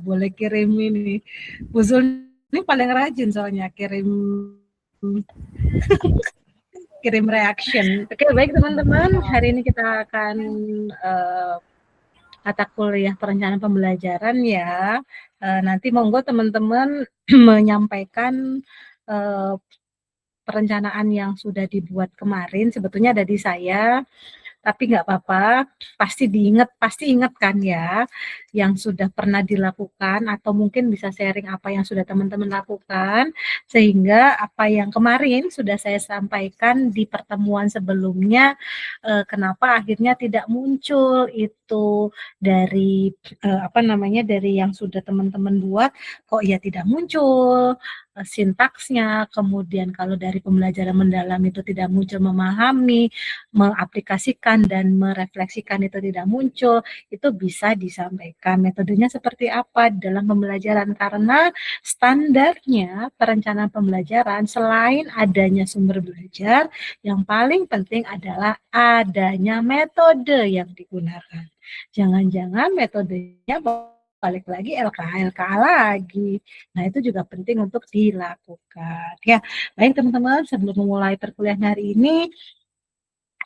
boleh kirim ini. Buzul ini paling rajin soalnya kirim reaction. Oke, baik teman-teman, hari ini kita akan mata kuliah perencanaan pembelajaran ya. Nanti monggo teman-teman menyampaikan perencanaan yang sudah dibuat kemarin, sebetulnya ada di saya. Tapi nggak apa-apa, pasti ingat kan ya, yang sudah pernah dilakukan atau mungkin bisa sharing apa yang sudah teman-teman lakukan, sehingga apa yang kemarin sudah saya sampaikan di pertemuan sebelumnya, kenapa akhirnya tidak muncul itu dari, dari yang sudah teman-teman buat, kok ya tidak muncul, sintaksnya, kemudian kalau dari pembelajaran mendalam itu tidak muncul memahami, mengaplikasikan dan merefleksikan itu tidak muncul, itu bisa disampaikan metodenya seperti apa dalam pembelajaran, karena standarnya perencanaan pembelajaran selain adanya sumber belajar, yang paling penting adalah adanya metode yang digunakan. Jangan-jangan metodenya balik lagi LKA lagi. Nah, itu juga penting untuk dilakukan. Ya, baik teman-teman, sebelum memulai perkuliahan hari ini,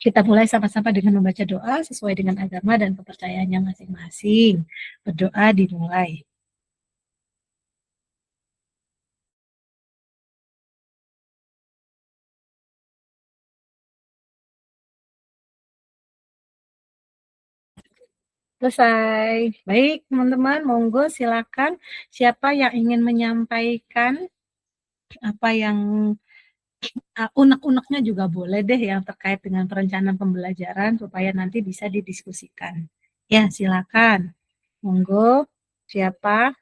kita mulai sama-sama dengan membaca doa sesuai dengan agama dan kepercayaannya masing-masing. Berdoa dimulai. Selesai. Baik, teman-teman, monggo silakan. Siapa yang ingin menyampaikan apa yang unek-uneknya juga boleh deh yang terkait dengan perencanaan pembelajaran supaya nanti bisa didiskusikan. Ya, silakan. Monggo. Siapa?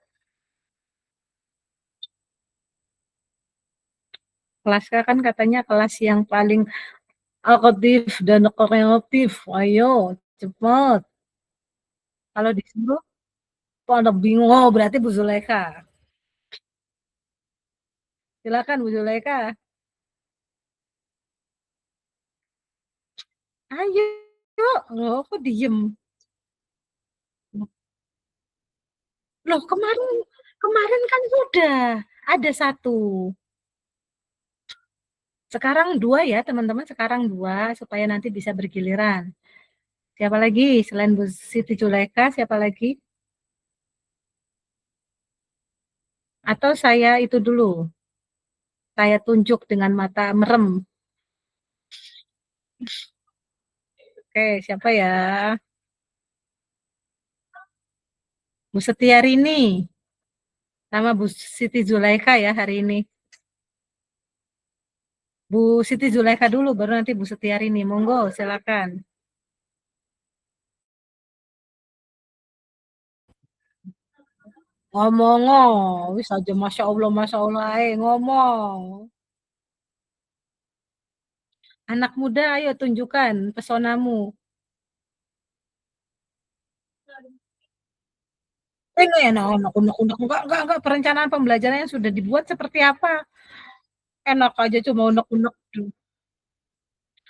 Kelas kan katanya kelas yang paling aktif dan kreatif. Ayo, cepat. Kalau disuruh, pada bingung. Oh, berarti Bu Zuleka. Silakan Bu Zuleka. Ayo. Loh, kok diem? Loh, kemarin kan sudah ada satu. Sekarang dua ya, teman-teman. Sekarang dua, supaya nanti bisa bergiliran. Siapa lagi? Selain Bu Siti Zuleka, siapa lagi? Atau saya itu dulu. Saya tunjuk dengan mata merem. Oke, siapa ya? Bu Setiarini. Sama Bu Siti Zulaikha ya hari ini. Bu Siti Zulaikha dulu, baru nanti Bu Setiarini. Monggo, silakan. Ngomong, wis aja Masya Allah, ngomong. Anak muda, ayo tunjukkan pesonamu. Enggak, perencanaan pembelajaran yang sudah dibuat seperti apa? Enak aja cuma unek-unek.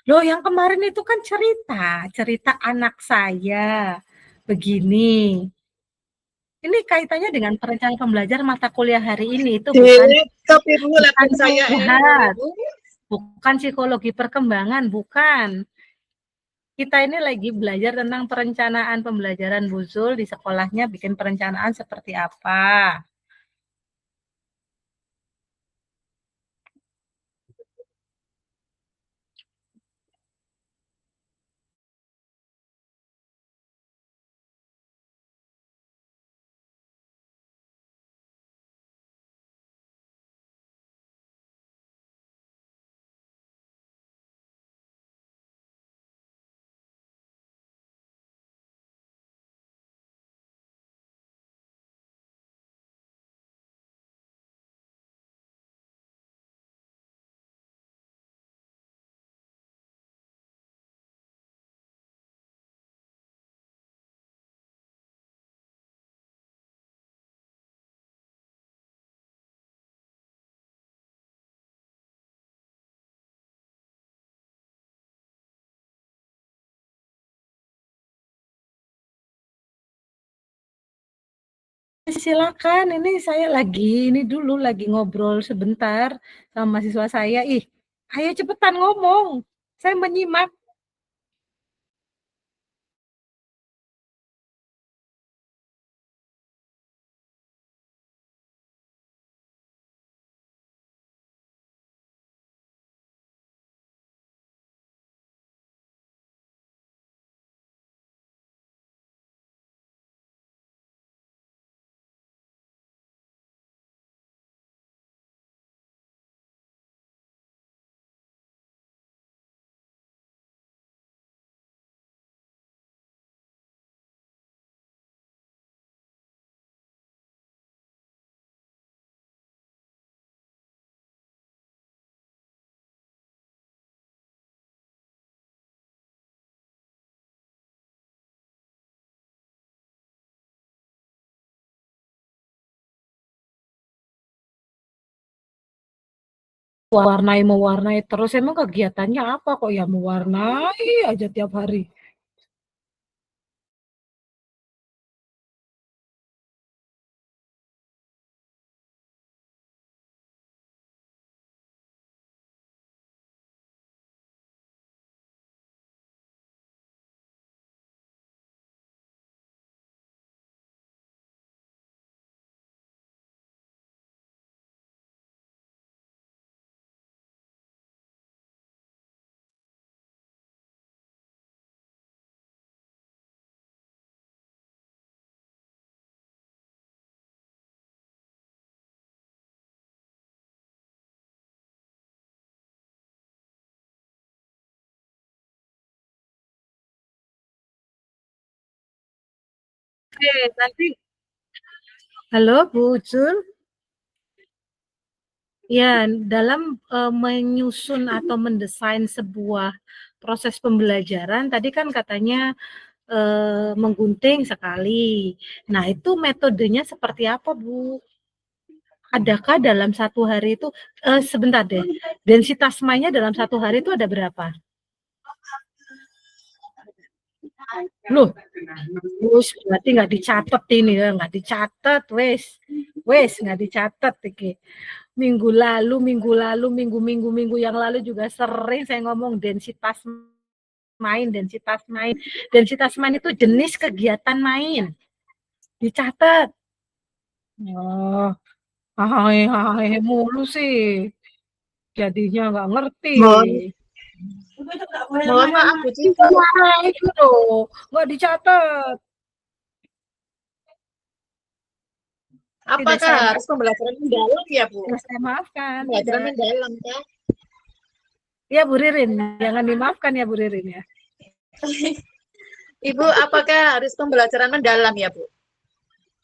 Loh, yang kemarin itu kan cerita anak saya. Begini, ini kaitannya dengan perencanaan pembelajaran mata kuliah hari ini, itu bukan curhat, bukan psikologi perkembangan, bukan. Kita ini lagi belajar tentang perencanaan pembelajaran Bu Zul di sekolahnya, bikin perencanaan seperti apa. Silakan, ini saya ini dulu, lagi ngobrol sebentar sama mahasiswa saya. Ih, ayo cepetan ngomong, saya menyimak. Mewarnai terus, emang kegiatannya apa kok ya mewarnai aja tiap hari? Oke, nanti halo Bu Jul? Ya, dalam, menyusun atau mendesain sebuah proses pembelajaran tadi kan katanya, menggunting sekali. Nah, itu metodenya seperti apa, Bu? Adakah dalam satu hari itu sebentar deh, densitas mainnya dalam satu hari itu ada berapa? Loh, wis berarti nggak dicatat ini ya, nggak dicatat, wes nggak dicatat iki. Minggu-minggu yang lalu juga sering saya ngomong densitas main. Densitas main itu jenis kegiatan main, dicatat. Oh, hahaha mulu sih, jadinya nggak ngerti. Mohon mohon maaf Bu Cici, Wah, itu loh, nggak dicatat. Tidak apakah saya harus pembelajaran mendalam ya Bu? tidak saya maafkan, Pembelajaran tidak. mendalam ya? Ya Bu Ririn, jangan dimaafkan ya Bu Ririn ya. Ibu, apakah harus pembelajaran mendalam ya Bu?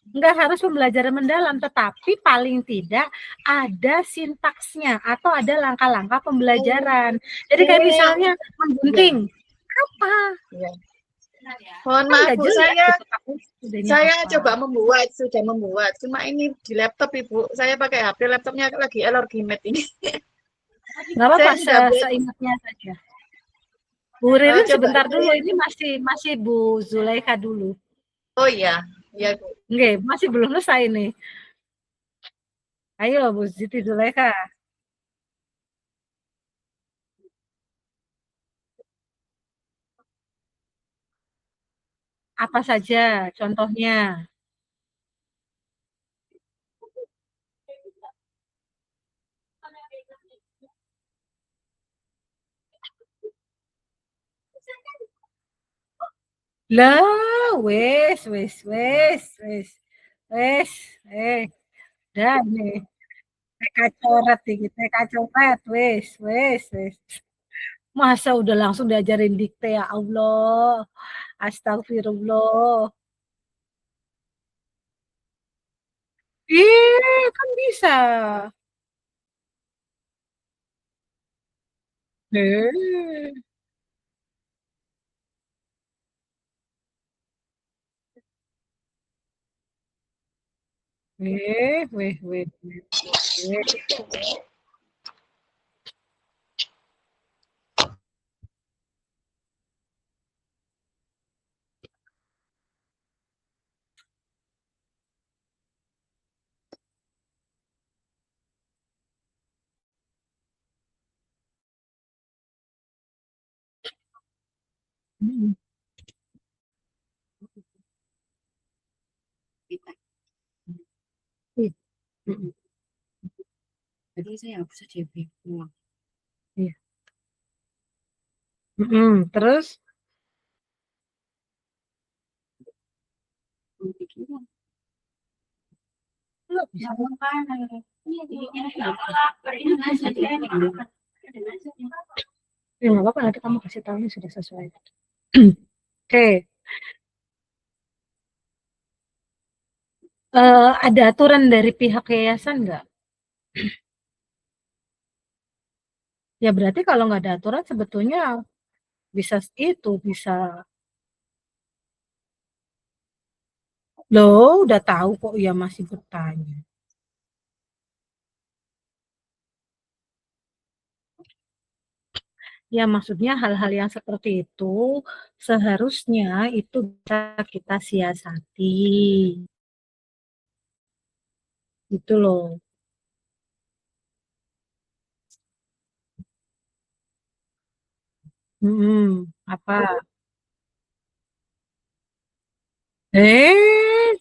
Enggak harus pembelajaran mendalam, tetapi paling tidak ada sintaksnya atau ada langkah-langkah Oh, pembelajaran. Jadi kayak oh, misalnya ya, menggunting, apa? ya. Mohon Kan maaf nggak Bu, jelas saya gitu tapi idenya saya apa. coba sudah membuat. Cuma ini di laptop Ibu, saya pakai HP, laptopnya lagi error Gmail ini. Nggak apa-apa, Saya sudah buat, seingatnya saja. Bu Ririn coba sebentar dulu, saya. ini masih masih Bu Zulaikha dulu. Oh iya, ya Bu. Nggih, masih belum selesai nih. Ayo Bu Siti Zulaikha, apa saja contohnya? Lah, wes, eh, dah nih, TK coret iki, TK coret, wes. Masa udah langsung diajarin dikte, ya Allah, astagfirullah. Kan bisa. Eh, weh. Mm-mm. Kita. Iya. Mm-mm. Jadi saya hapus aja bingung. Iya. Mm-mm. Terus, Pikiran. bisa. Ya, nggak apa-apa, nanti kamu kasih tahu ini sudah sesuai. Oke, ada aturan dari pihak yayasan nggak? Ya berarti kalau nggak ada aturan sebetulnya bisa itu, bisa. Loh, udah tahu kok ya masih bertanya. Ya maksudnya hal-hal yang seperti itu seharusnya itu bisa kita siasati. Gitu loh. Apa?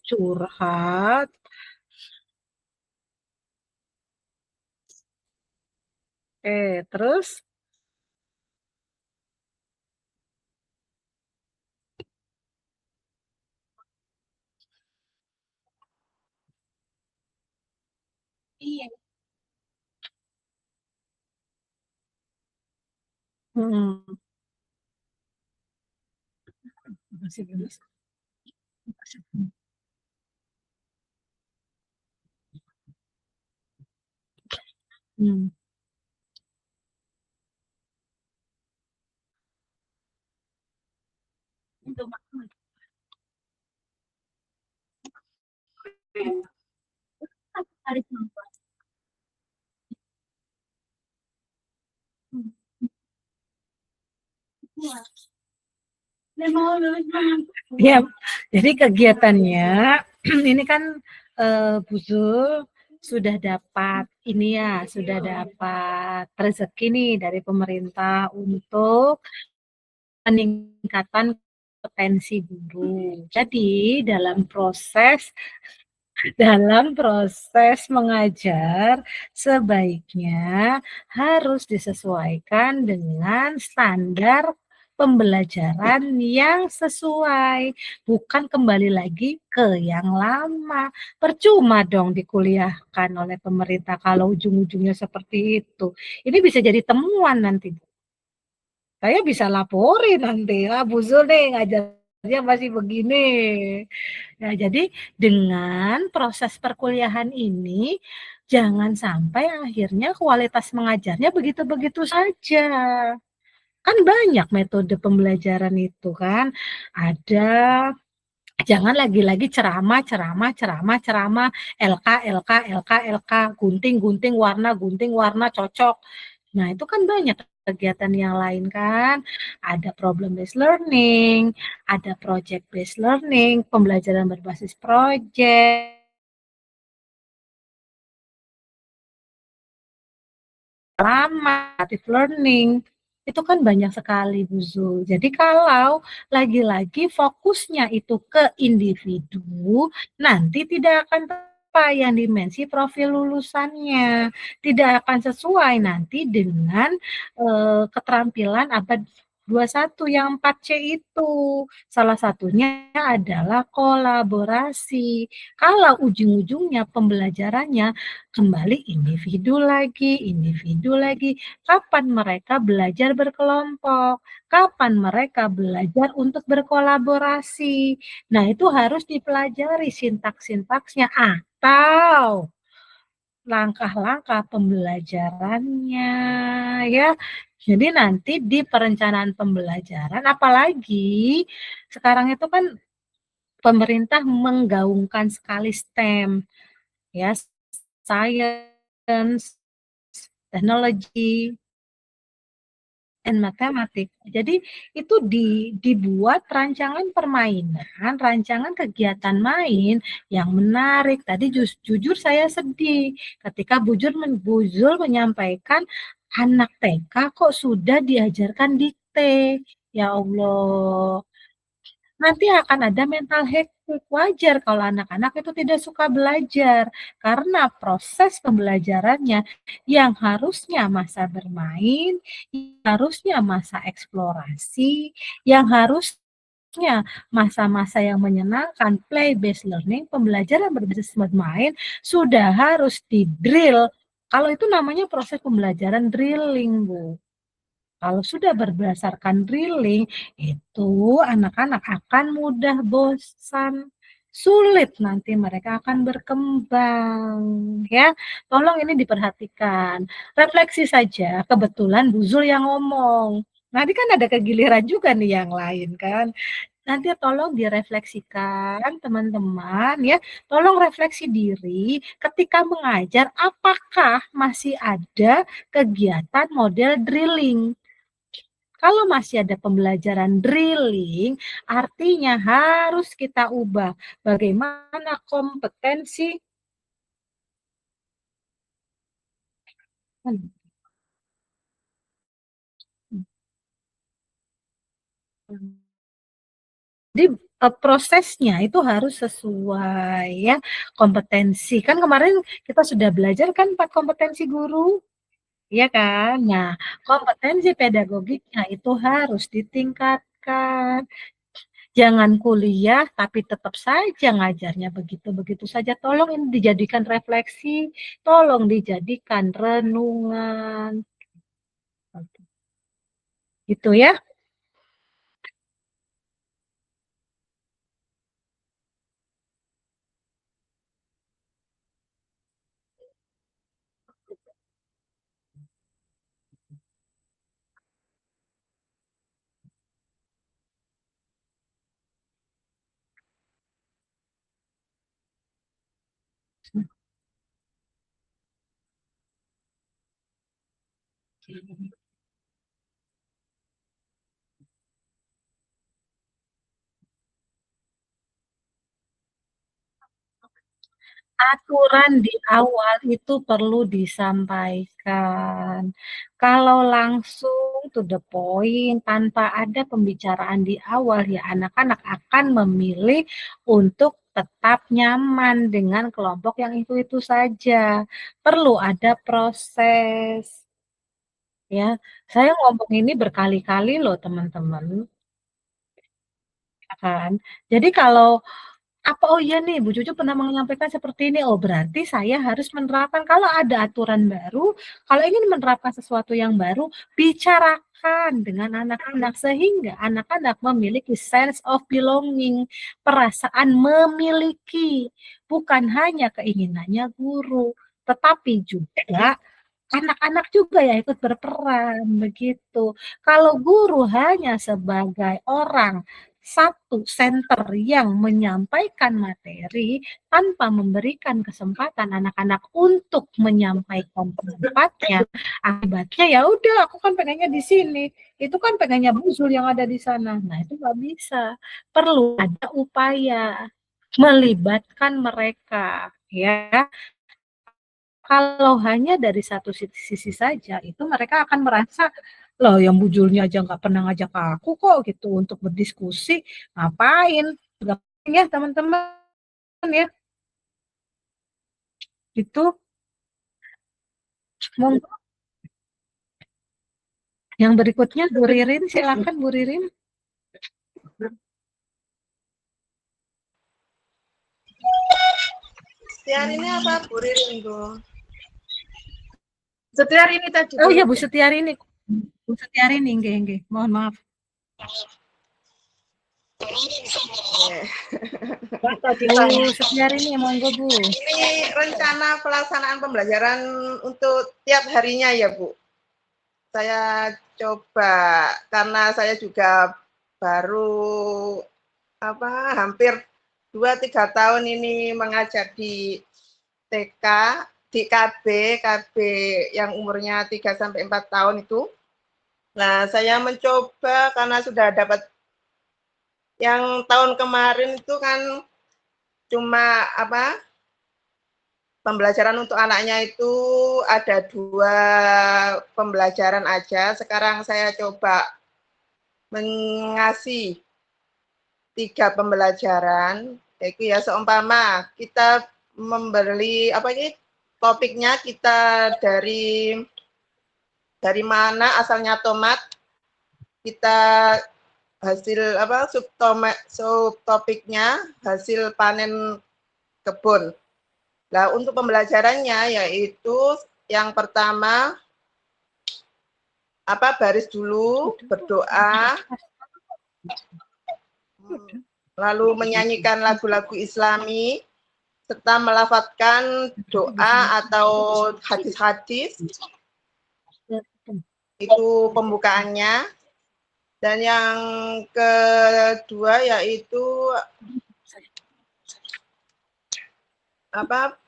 Curhat. Terus? Iya. Mm-mm. Masih belum. Hmm. Ya, jadi kegiatannya ini kan Bu Zul sudah dapat ini ya, sudah dapat rezeki nih dari pemerintah untuk peningkatan potensi guru. Jadi dalam proses mengajar sebaiknya harus disesuaikan dengan standar pembelajaran yang sesuai, bukan kembali lagi ke yang lama. Percuma dong dikuliahkan oleh pemerintah kalau ujung-ujungnya seperti itu. Ini bisa jadi temuan nanti. Saya bisa laporin nanti, Bu Zul nih ngajarnya masih begini. Ya, jadi dengan proses perkuliahan ini jangan sampai akhirnya kualitas mengajarnya begitu-begitu saja. Kan banyak metode pembelajaran itu kan. Ada jangan lagi-lagi ceramah, ceramah, ceramah, ceramah, LK, LK, LK, LK, gunting, gunting, gunting, warna, cocok. Nah, itu kan banyak kegiatan yang lain kan. Ada problem based learning, ada project based learning, pembelajaran berbasis project, lama, active learning. Itu kan banyak sekali, Bu Zul. Jadi kalau lagi-lagi fokusnya itu ke individu, nanti tidak akan apa yang dimensi profil lulusannya. Tidak akan sesuai nanti dengan keterampilan abad 21 yang 4C itu. Salah satunya adalah kolaborasi. Kalau ujung-ujungnya pembelajarannya kembali individu lagi. Kapan mereka belajar berkelompok? Kapan mereka belajar untuk berkolaborasi? Nah, itu harus dipelajari sintaks-sintaksnya atau langkah-langkah pembelajarannya ya. Jadi nanti di perencanaan pembelajaran apalagi sekarang itu kan pemerintah menggaungkan sekali STEM ya, science, teknologi, and matematik. Jadi itu dibuat rancangan permainan, rancangan kegiatan main yang menarik. Tadi jujur saya sedih ketika Buzul menyampaikan anak TK kok sudah diajarkan dikte. Ya Allah. Nanti akan ada mental health. Wajar kalau anak-anak itu tidak suka belajar, karena proses pembelajarannya yang harusnya masa bermain, harusnya masa eksplorasi, yang harusnya masa-masa yang menyenangkan, play based learning, pembelajaran berbasis bermain, sudah harus di-drill. Kalau itu namanya proses pembelajaran drilling, Bu. Kalau sudah berdasarkan drilling, itu anak-anak akan mudah bosan, sulit nanti mereka akan berkembang, ya. Tolong ini diperhatikan. Refleksi saja, kebetulan Bu Zul yang ngomong. Nanti kan ada kegiliran juga nih yang lain kan. Nanti tolong direfleksikan teman-teman ya. Tolong refleksi diri ketika mengajar, apakah masih ada kegiatan model drilling. Kalau masih ada pembelajaran drilling, artinya harus kita ubah bagaimana kompetensi jadi prosesnya itu harus sesuai ya kompetensi. Kan kemarin kita sudah belajar kan 4 kompetensi guru, iya kan? Nah, kompetensi pedagogiknya itu harus ditingkatkan. Jangan kuliah, tapi tetap saja ngajarnya begitu-begitu saja. Tolong ini dijadikan refleksi, tolong dijadikan renungan. Gitu ya. Aturan di awal itu perlu disampaikan. Kalau langsung to the point, tanpa ada pembicaraan di awal, ya anak-anak akan memilih untuk tetap nyaman dengan kelompok yang itu-itu saja. Perlu ada proses. Ya, saya ngomong ini berkali-kali loh teman-teman, ya kan. Jadi kalau apa, oh iya nih Bu Cucu pernah menyampaikan seperti ini, oh berarti saya harus menerapkan kalau ada aturan baru, kalau ingin menerapkan sesuatu yang baru, bicarakan dengan anak-anak sehingga anak-anak memiliki sense of belonging, perasaan memiliki, bukan hanya keinginannya guru, tetapi juga anak-anak juga ya ikut berperan, begitu. Kalau guru hanya sebagai orang satu center yang menyampaikan materi tanpa memberikan kesempatan anak-anak untuk menyampaikan pendapatnya, akibatnya ya udah aku kan pengennya di sini, itu kan pengennya Buzul yang ada di sana. Nah, itu nggak bisa. Perlu ada upaya melibatkan mereka, ya. Kalau hanya dari satu sisi saja, itu mereka akan merasa, loh yang bujurnya aja nggak pernah ngajak aku kok gitu untuk berdiskusi, ngapain? Gampang ya teman-teman ya, itu monggo. Yang berikutnya Bu Ririn, silakan Bu Ririn. Setiar ini apa Bu Ririn Bu? Setiar ini tadi. Oh iya Bu Setiarini, Bu Setiarini, nggih, mohon maaf. Bu Setiarini, monggo Bu. Ini rencana pelaksanaan pembelajaran untuk tiap harinya ya Bu. Saya coba karena saya juga baru hampir 2-3 tahun ini mengajar di TK, di KB yang umurnya 3-4 tahun itu. Nah, saya mencoba karena sudah dapat yang tahun kemarin itu kan cuma pembelajaran untuk anaknya itu ada 2 pembelajaran aja. Sekarang saya coba mengasih 3 pembelajaran, yaitu ya seumpama kita membeli apa ini topiknya kita dari mana asalnya tomat, kita hasil apa subtopiknya hasil panen kebun. Nah, untuk pembelajarannya yaitu yang pertama baris dulu, berdoa, lalu menyanyikan lagu-lagu Islami, serta melafadzkan doa atau hadis-hadis. Itu pembukaannya. Dan yang kedua yaitu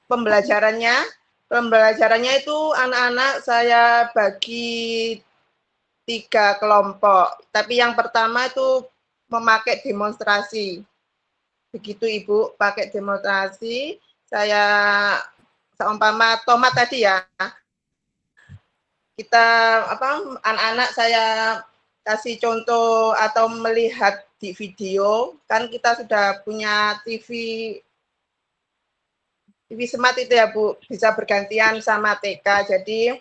pembelajarannya. Pembelajarannya itu anak-anak saya bagi 3 kelompok. Tapi yang pertama itu memakai demonstrasi. Begitu Ibu, pakai demonstrasi. Saya seumpama tomat tadi ya. Kita anak-anak saya kasih contoh atau melihat di video, kan kita sudah punya TV Smart itu ya Bu, bisa bergantian sama TK. Jadi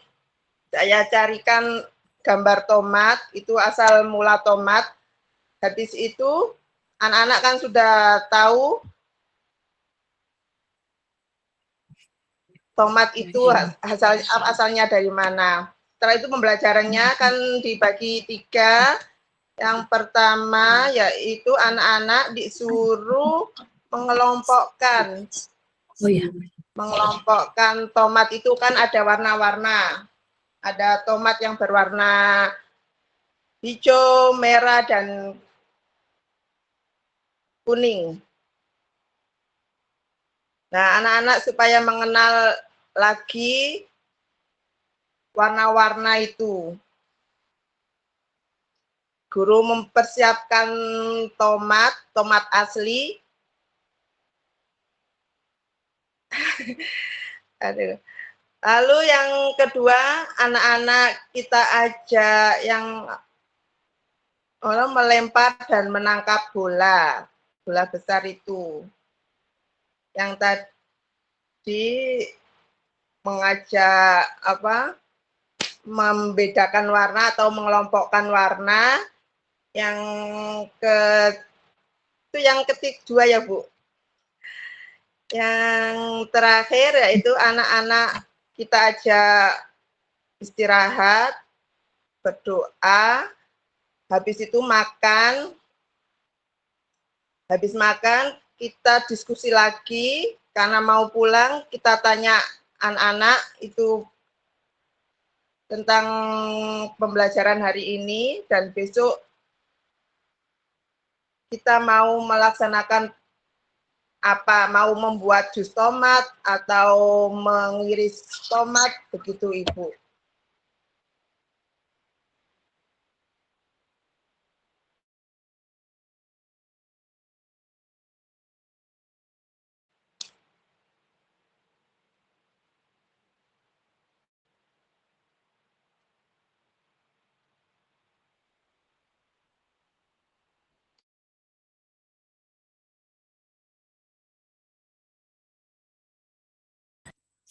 saya carikan gambar tomat, itu asal mula tomat. Habis itu anak-anak kan sudah tahu tomat itu asalnya dari mana. Setelah itu pembelajarannya kan dibagi 3. Yang pertama yaitu anak-anak disuruh mengelompokkan. Mengelompokkan tomat itu kan ada warna-warna. Ada tomat yang berwarna hijau, merah, dan kuning. Nah, anak-anak supaya mengenal lagi warna-warna itu. Guru mempersiapkan tomat asli. Lalu yang kedua, anak-anak kita ajak yang melempar dan menangkap bola besar itu. Yang tadi mengajak membedakan warna atau mengelompokkan warna. Yang ketiga ya Bu. Yang terakhir yaitu anak-anak kita ajak istirahat, berdoa, habis itu makan. Habis makan kita diskusi lagi, karena mau pulang kita tanya anak-anak itu tentang pembelajaran hari ini, dan besok kita mau melaksanakan mau membuat jus tomat atau mengiris tomat, begitu Ibu.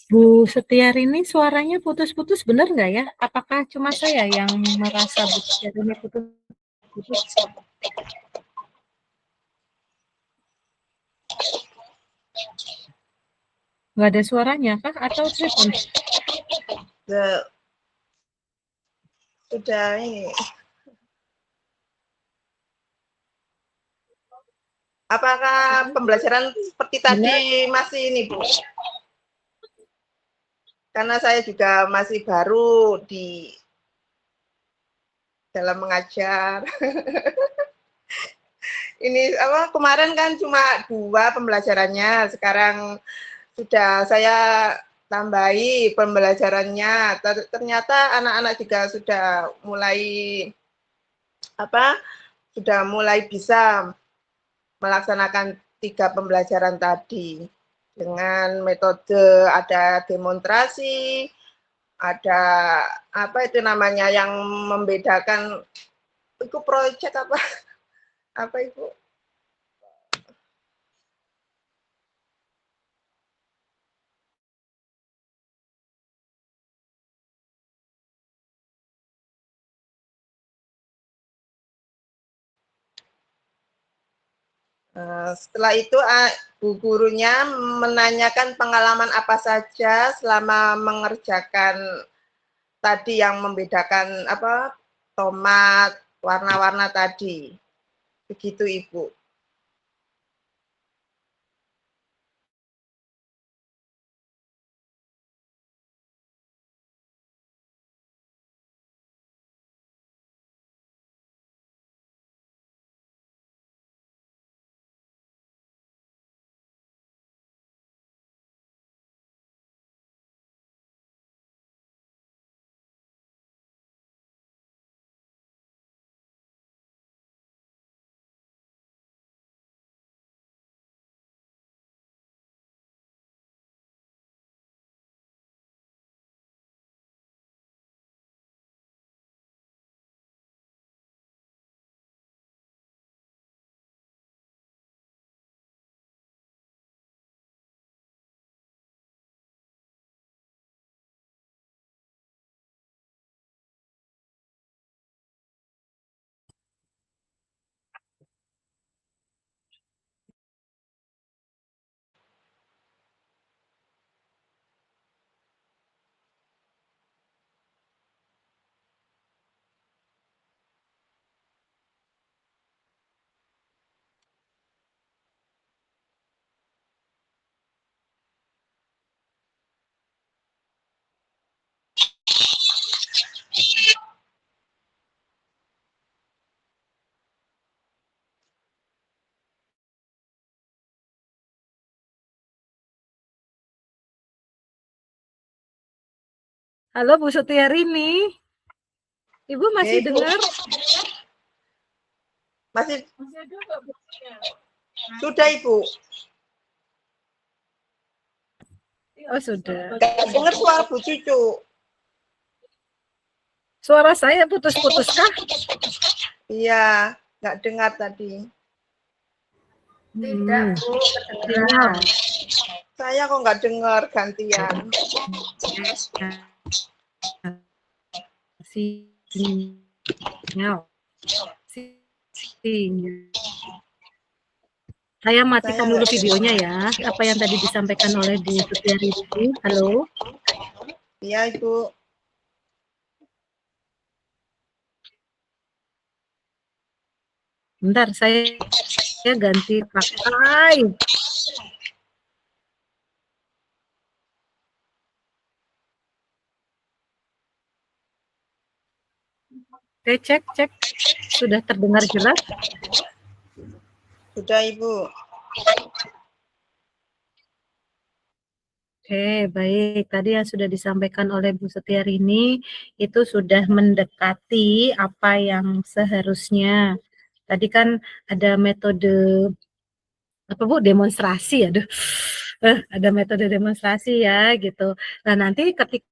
Bu Setiar ini suaranya putus-putus, benar nggak ya? Apakah cuma saya yang merasa Bu Setiar ini putus-putus? Nggak ada suaranya kah? Atau telepon? Sudah ini. Apakah pembelajaran seperti tadi masih ini Bu? Karena saya juga masih baru di dalam mengajar. Ini kemarin kan cuma 2 pembelajarannya, sekarang sudah saya tambahi pembelajarannya. Ternyata anak-anak juga sudah mulai bisa melaksanakan 3 pembelajaran tadi dengan metode ada demonstrasi, ada yang membedakan Itu proyek apa? Apa Ibu? Setelah itu Bu gurunya menanyakan pengalaman apa saja selama mengerjakan tadi yang membedakan apa tomat warna-warna tadi. Begitu Ibu. Halo Bu Sutiarini, Ibu masih Ya, Ibu. dengar? Masih sudah Ibu. Oh sudah. Nggak dengar suara Bu Cucu. Suara saya putus-putus kah? Iya, nggak dengar tadi. Tidak, Bu. Sinyal. Saya kok nggak dengar gantian. Sinyal. Sinyal. Saya matikan dulu videonya ya. Apa yang tadi disampaikan oleh Bu Sutiarini. Halo. Iya Ibu. Bentar, saya ganti pakai. Oke, cek. Sudah terdengar jelas? Sudah Ibu. Oke, baik. Tadi yang sudah disampaikan oleh Bu Setiarini itu sudah mendekati apa yang seharusnya. Tadi kan ada metode apa Bu, demonstrasi ya, ada metode demonstrasi ya gitu. Nah, nanti ketika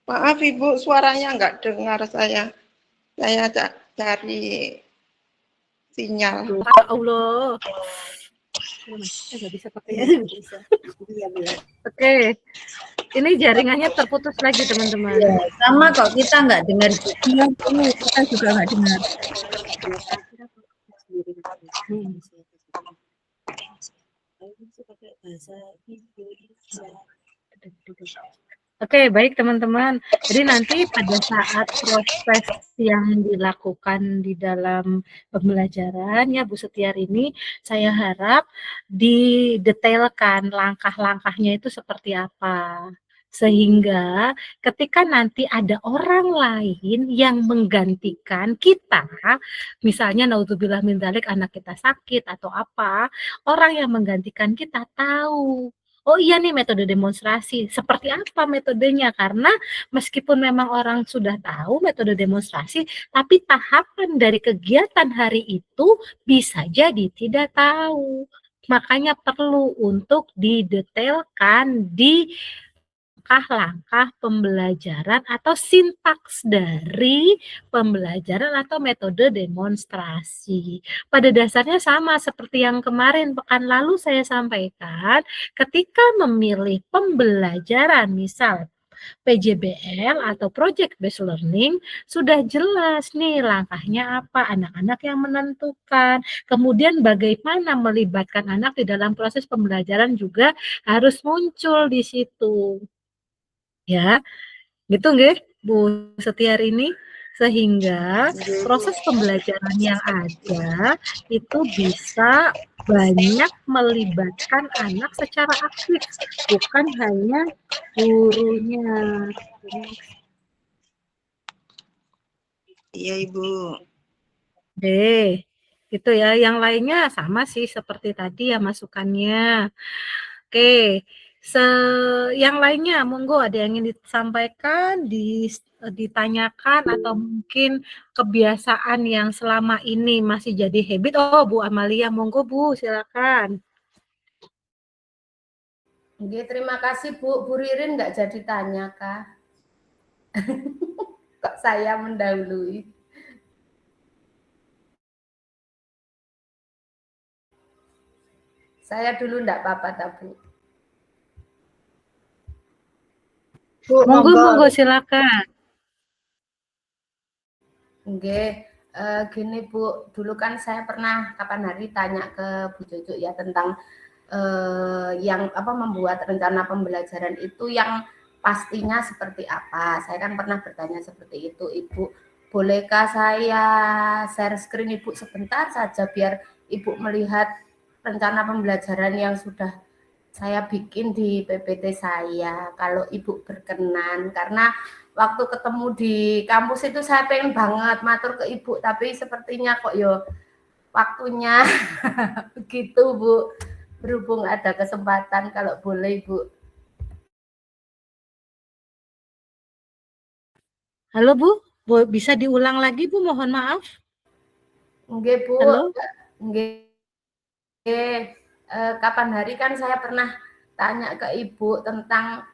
Maaf Ibu, suaranya nggak dengar saya. Saya cari sinyal. ya Allah. Nggak bisa pakai. Oke. Ini jaringannya terputus lagi, teman-teman. Ya, sama kok, kita nggak dengar juga. Kita juga nggak dengar. Oke, baik teman-teman. Jadi nanti pada saat proses yang dilakukan di dalam pembelajaran ya Bu Setiarini, saya harap didetailkan langkah-langkahnya itu seperti apa. Sehingga ketika nanti ada orang lain yang menggantikan kita, misalnya naudzubillah min dzalik anak kita sakit atau apa, orang yang menggantikan kita tahu, oh iya nih metode demonstrasi, seperti apa metodenya? Karena meskipun memang orang sudah tahu metode demonstrasi, tapi tahapan dari kegiatan hari itu bisa jadi tidak tahu. Makanya perlu untuk didetailkan di langkah-langkah pembelajaran atau sintaks dari pembelajaran atau metode demonstrasi. Pada dasarnya sama seperti yang kemarin pekan lalu saya sampaikan, ketika memilih pembelajaran misal PJBL atau Project Based Learning sudah jelas nih langkahnya apa, anak-anak yang menentukan. Kemudian bagaimana melibatkan anak di dalam proses pembelajaran juga harus muncul di situ. Ya, gitu nggih, Bu Setiarini? Sehingga proses pembelajaran yang ada itu bisa banyak melibatkan anak secara aktif, bukan hanya gurunya. Iya, Ibu. Deh, itu ya. Yang lainnya sama sih seperti tadi ya masukannya. Oke, yang lainnya monggo ada yang ingin disampaikan, ditanyakan atau mungkin kebiasaan yang selama ini masih jadi habit. Oh, Bu Amalia, monggo Bu, silakan. Oke, terima kasih Bu. Bu Ririn nggak jadi tanya kah? Kok saya mendahului? Saya dulu enggak apa-apa, tak, Bu. Bu, Monggo, monggo. monggo silakan. Oke, gini Bu, dulu kan saya pernah kapan hari tanya ke Bu Jojo ya tentang yang apa membuat rencana pembelajaran itu yang pastinya seperti apa. Saya kan pernah bertanya seperti itu, Ibu. Bolehkah saya share screen Ibu sebentar saja biar Ibu melihat rencana pembelajaran yang sudah saya bikin di PPT saya, kalau Ibu berkenan, karena waktu ketemu di kampus itu saya pengen banget matur ke Ibu, tapi sepertinya kok yo waktunya begitu Bu. Berhubung ada kesempatan, kalau boleh Ibu. Halo Bu, bisa diulang lagi Bu, mohon maaf. Nggih Bu, Halo. nggih. Kapan hari kan saya pernah tanya ke Ibu tentang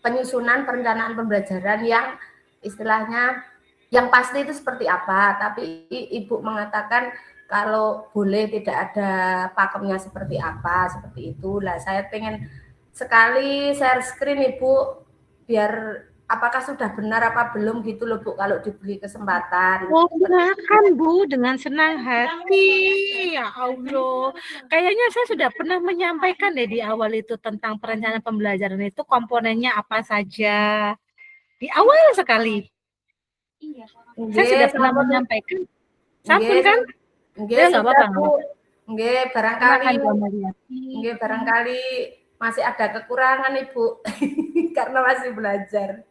penyusunan perencanaan pembelajaran yang istilahnya yang pasti itu seperti apa, tapi Ibu mengatakan kalau boleh tidak ada pakemnya seperti apa, seperti itu. Lah saya pengen sekali share screen Ibu biar apakah sudah benar apa belum gitu loh Bu kalau diberi kesempatan. Oh, silakan Bu, dengan senang hati. Ya Allah, kayaknya saya sudah pernah menyampaikan deh di awal itu tentang perencanaan pembelajaran itu komponennya apa saja. Di awal sekali. Saya sudah pernah menyampaikan. Sampun kan? Nggih, Ya nggak sudah apa-apa. Bu. Nggih, Silakan Bu Amalia. barangkali masih ada kekurangan Ibu karena masih belajar.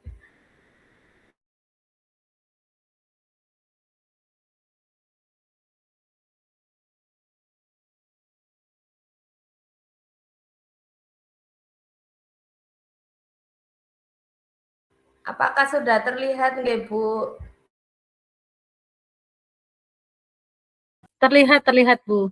Apakah sudah terlihat nggih Bu? Terlihat Bu.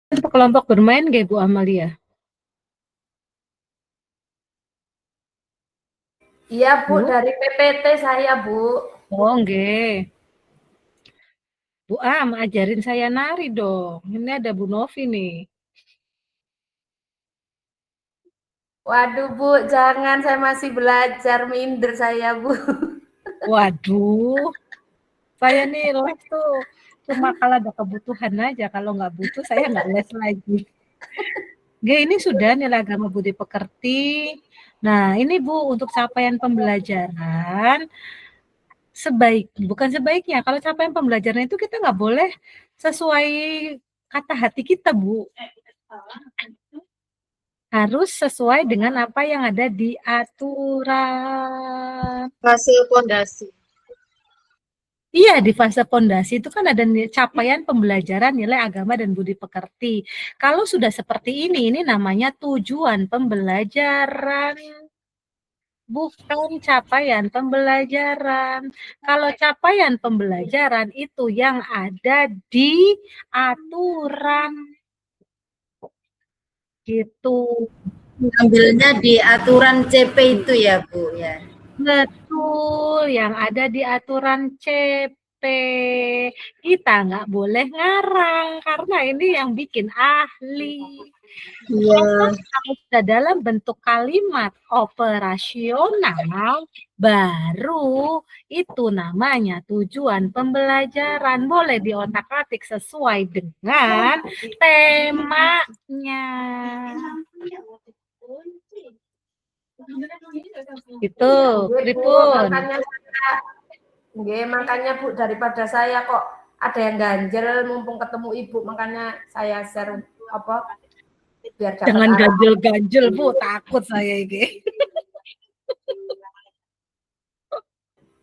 Untuk kelompok bermain nggih Bu Amalia? Iya, Bu, Bu? dari PPT saya, Bu. Oh, nggih. Bu Am, ajarin saya nari dong. Ini ada Bu Novi nih. Waduh, Bu, jangan, saya masih belajar, minder saya, Bu. Waduh, saya nih les tuh cuma kalau ada kebutuhan aja. Kalau nggak butuh, saya nggak les lagi. Nggih, ini sudah nilai agama budi pekerti. Nah, ini Bu, untuk capaian pembelajaran, bukan sebaiknya, kalau capaian pembelajaran itu kita nggak boleh sesuai kata hati kita, Bu. Harus sesuai dengan apa yang ada di aturan. Fase pondasi. Iya, di fase pondasi itu kan ada capaian pembelajaran nilai agama dan budi pekerti. Kalau sudah seperti ini namanya tujuan pembelajaran. Bukan capaian pembelajaran. Kalau capaian pembelajaran itu yang ada di aturan. Gitu. Ambilnya di aturan CP itu ya, Bu, ya. Betul, yang ada di aturan CP. Kita nggak boleh ngarang, karena ini yang bikin ahli. Iya. Kalau sudah dalam bentuk kalimat operasional, baru itu namanya tujuan pembelajaran. Boleh diotak-atik sesuai dengan temanya. Itu, pripun. Makanya Bu, daripada saya kok ada yang ganjel mumpung ketemu Ibu, makanya saya share apa biar dapat Jangan arah. ganjel-ganjel, Bu, takut saya ini.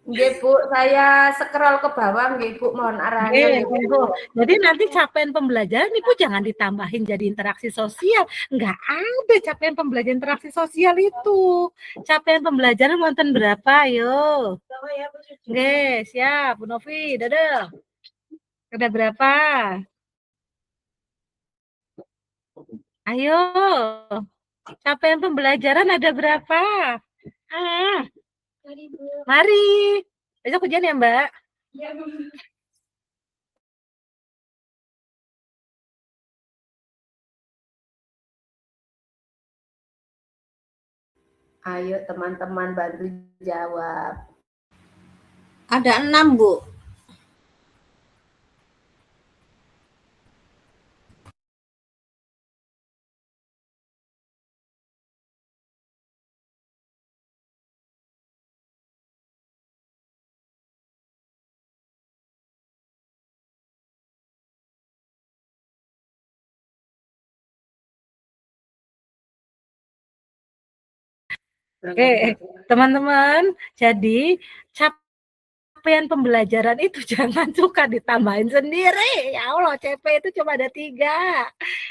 Nggih, Bu, saya scroll ke bawah nggih, Bu, mohon arahannya nggih, Bu. Jadi nanti capaian pembelajaran Ibu jangan ditambahin jadi interaksi sosial. Enggak ada capaian pembelajaran interaksi sosial itu. Capaian pembelajaran wonten berapa, ayo. Oke, siap, Bu Novi, dadah. Ada berapa? Ayo. Capaian pembelajaran ada berapa? Mari. Besok ujian ya, Mbak? Ayo teman-teman bantu jawab. Ada 6, Bu. Oke, teman-teman, jadi capaian pembelajaran itu jangan suka ditambahin sendiri. Ya Allah, CP itu cuma ada 3.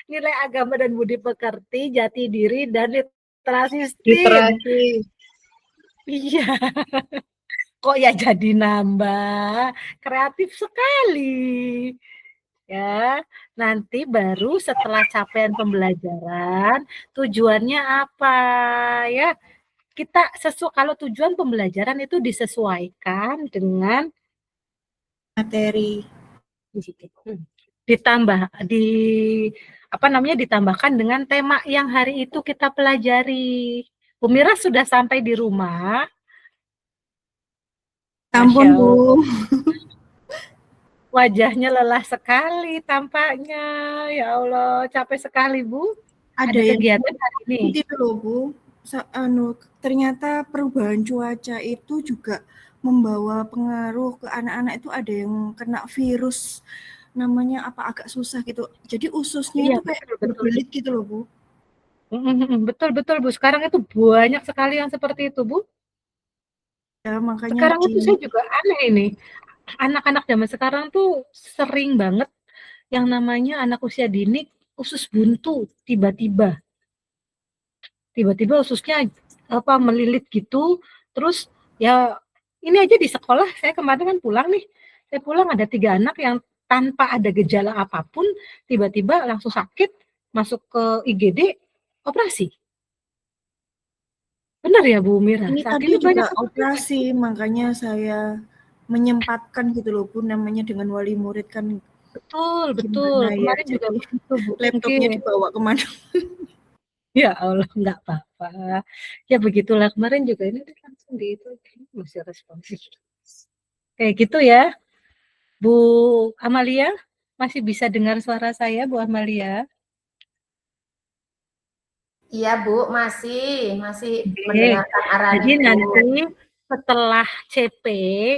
Nilai agama dan budi pekerti, jati diri, dan literasi STEAM. Literasi. Iya. Kok ya jadi nambah? Kreatif sekali. Ya, nanti baru setelah capaian pembelajaran, tujuannya apa ya? Kita kalau tujuan pembelajaran itu disesuaikan dengan Materi. ditambahkan dengan tema yang hari itu kita pelajari. Bu Mira sudah sampai di rumah. Ampun, Bu. Wajahnya lelah sekali tampaknya. Ya Allah, capek sekali, Bu. Ada kegiatan hari ini. Gitu loh, Bu. Ternyata perubahan cuaca itu juga membawa pengaruh ke anak-anak, itu ada yang kena virus namanya apa agak susah gitu. Jadi ususnya itu kayak berbelit gitu loh, Bu. Betul, Bu. Sekarang itu banyak sekali yang seperti itu, Bu. Ya, makanya sekarang itu saya juga aneh ini. Anak-anak zaman sekarang tuh sering banget yang namanya anak usia dini usus buntu tiba-tiba ususnya melilit gitu. Terus ya ini aja di sekolah saya kemarin kan pulang nih. Saya pulang ada 3 anak yang tanpa ada gejala apapun tiba-tiba langsung sakit, masuk ke IGD, operasi. Benar ya Bu Mira? Ini Saat tadi ini banyak juga seperti operasi, makanya saya menyempatkan gitu loh Bu, namanya dengan wali murid kan betul, betul. gimana ya, Kemarin juga jadi begitu Bu. laptopnya Mungkin. dibawa kemana. Ya Allah, nggak apa-apa. Ya begitulah kemarin juga ini langsung di itu masih responsif. Kayak gitu ya, Bu Amalia. Masih bisa dengar suara saya, Bu Amalia? Iya Bu, masih Oke. mendengarkan arahan Jadi Ibu. nanti setelah CP,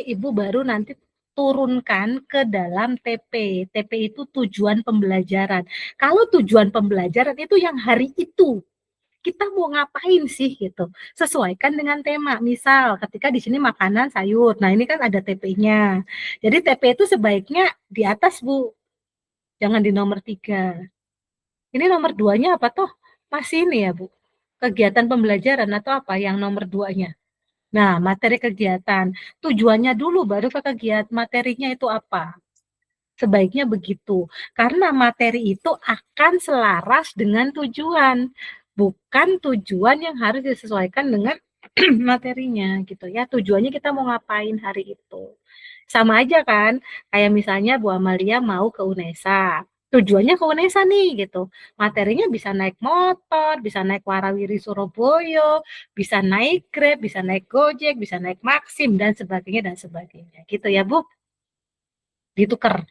Ibu baru nanti turunkan ke dalam TP. TP itu tujuan pembelajaran. Kalau tujuan pembelajaran itu yang hari itu, kita mau ngapain sih gitu. Sesuaikan dengan tema. Misal ketika di sini makanan sayur. Nah, ini kan ada TP-nya. Jadi TP itu sebaiknya di atas, Bu. Jangan di nomor 3. Ini nomor 2-nya apa toh? Masih ini ya, Bu. Kegiatan pembelajaran atau apa yang nomor 2-nya? Nah, materi kegiatan. Tujuannya dulu baru ke kegiatan materinya itu apa. Sebaiknya begitu. Karena materi itu akan selaras dengan tujuan. Bukan tujuan yang harus disesuaikan dengan materinya gitu ya. Tujuannya kita mau ngapain hari itu. Sama aja kan, kayak misalnya Bu Amalia mau ke UNESA. Tujuannya ke UNESA nih gitu. Materinya bisa naik motor, bisa naik Warawiri Surabaya, bisa naik Grab, bisa naik Gojek, bisa naik Maxim dan sebagainya dan sebagainya. Gitu ya, Bu. Ditukar.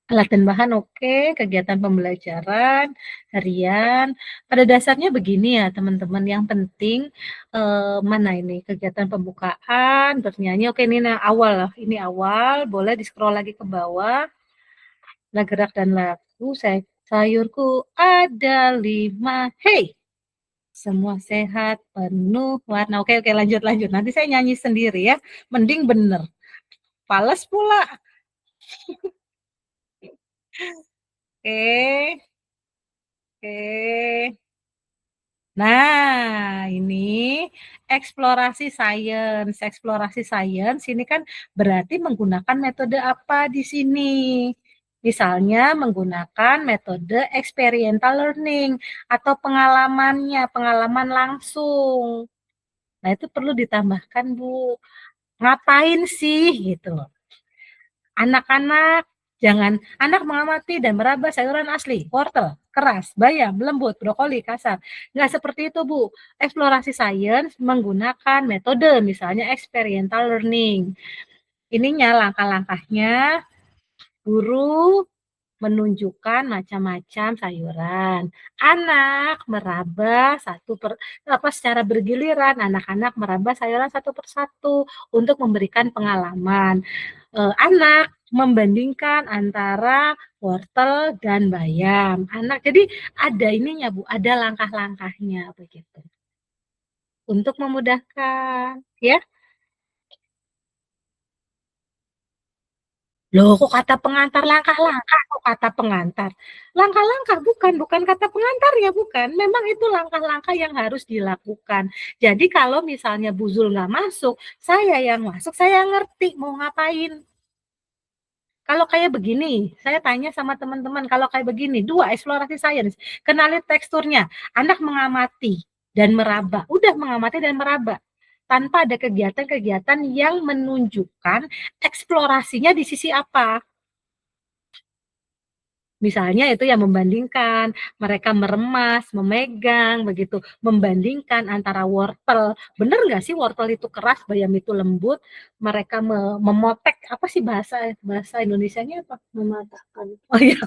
Alat dan bahan oke, kegiatan pembelajaran harian. Pada dasarnya begini ya teman-teman, yang penting mana ini kegiatan pembukaan, bernyanyi. Oke, ini awal lah, ini awal. Boleh di scroll lagi ke bawah. Nah, gerak dan lagu. Sayurku ada 5. Hey, semua sehat, penuh warna. Oke, lanjut. Nanti saya nyanyi sendiri ya. Mending bener. Fales pula. Oke. Oke. Nah, ini eksplorasi sains. Eksplorasi sains ini kan berarti menggunakan metode apa di sini? Misalnya menggunakan metode experiential learning atau pengalaman langsung. Nah, itu perlu ditambahkan, Bu. Ngapain sih gitu loh. Anak-anak anak mengamati dan meraba sayuran asli, wortel, keras, bayam, lembut, brokoli, kasar. Nggak seperti itu, Bu. Eksplorasi sains menggunakan metode, misalnya experiential learning. Ininya langkah-langkahnya, guru menunjukkan macam-macam sayuran. Anak meraba secara bergiliran, anak-anak meraba sayuran satu persatu untuk memberikan pengalaman. Anak membandingkan antara wortel dan bayam. Jadi ada ininya Bu, ada langkah-langkahnya begitu. Untuk memudahkan, ya. Loh, kok kata pengantar langkah-langkah, kok kata pengantar? Langkah-langkah bukan kata pengantar ya bukan. Memang itu langkah-langkah yang harus dilakukan. Jadi kalau misalnya Bu Zul nggak masuk, saya yang masuk, saya ngerti mau ngapain. Kalau kayak begini, saya tanya sama teman-teman, kalau kayak begini, 2 eksplorasi sains, kenali teksturnya, anak mengamati dan meraba, udah mengamati dan meraba, tanpa ada kegiatan-kegiatan yang menunjukkan eksplorasinya di sisi apa. Misalnya itu yang membandingkan, mereka meremas, memegang, begitu, membandingkan antara wortel, bener nggak sih wortel itu keras, bayam itu lembut, mereka memotek, apa sih bahasa Indonesianya apa? Mematahkan. Oh iya,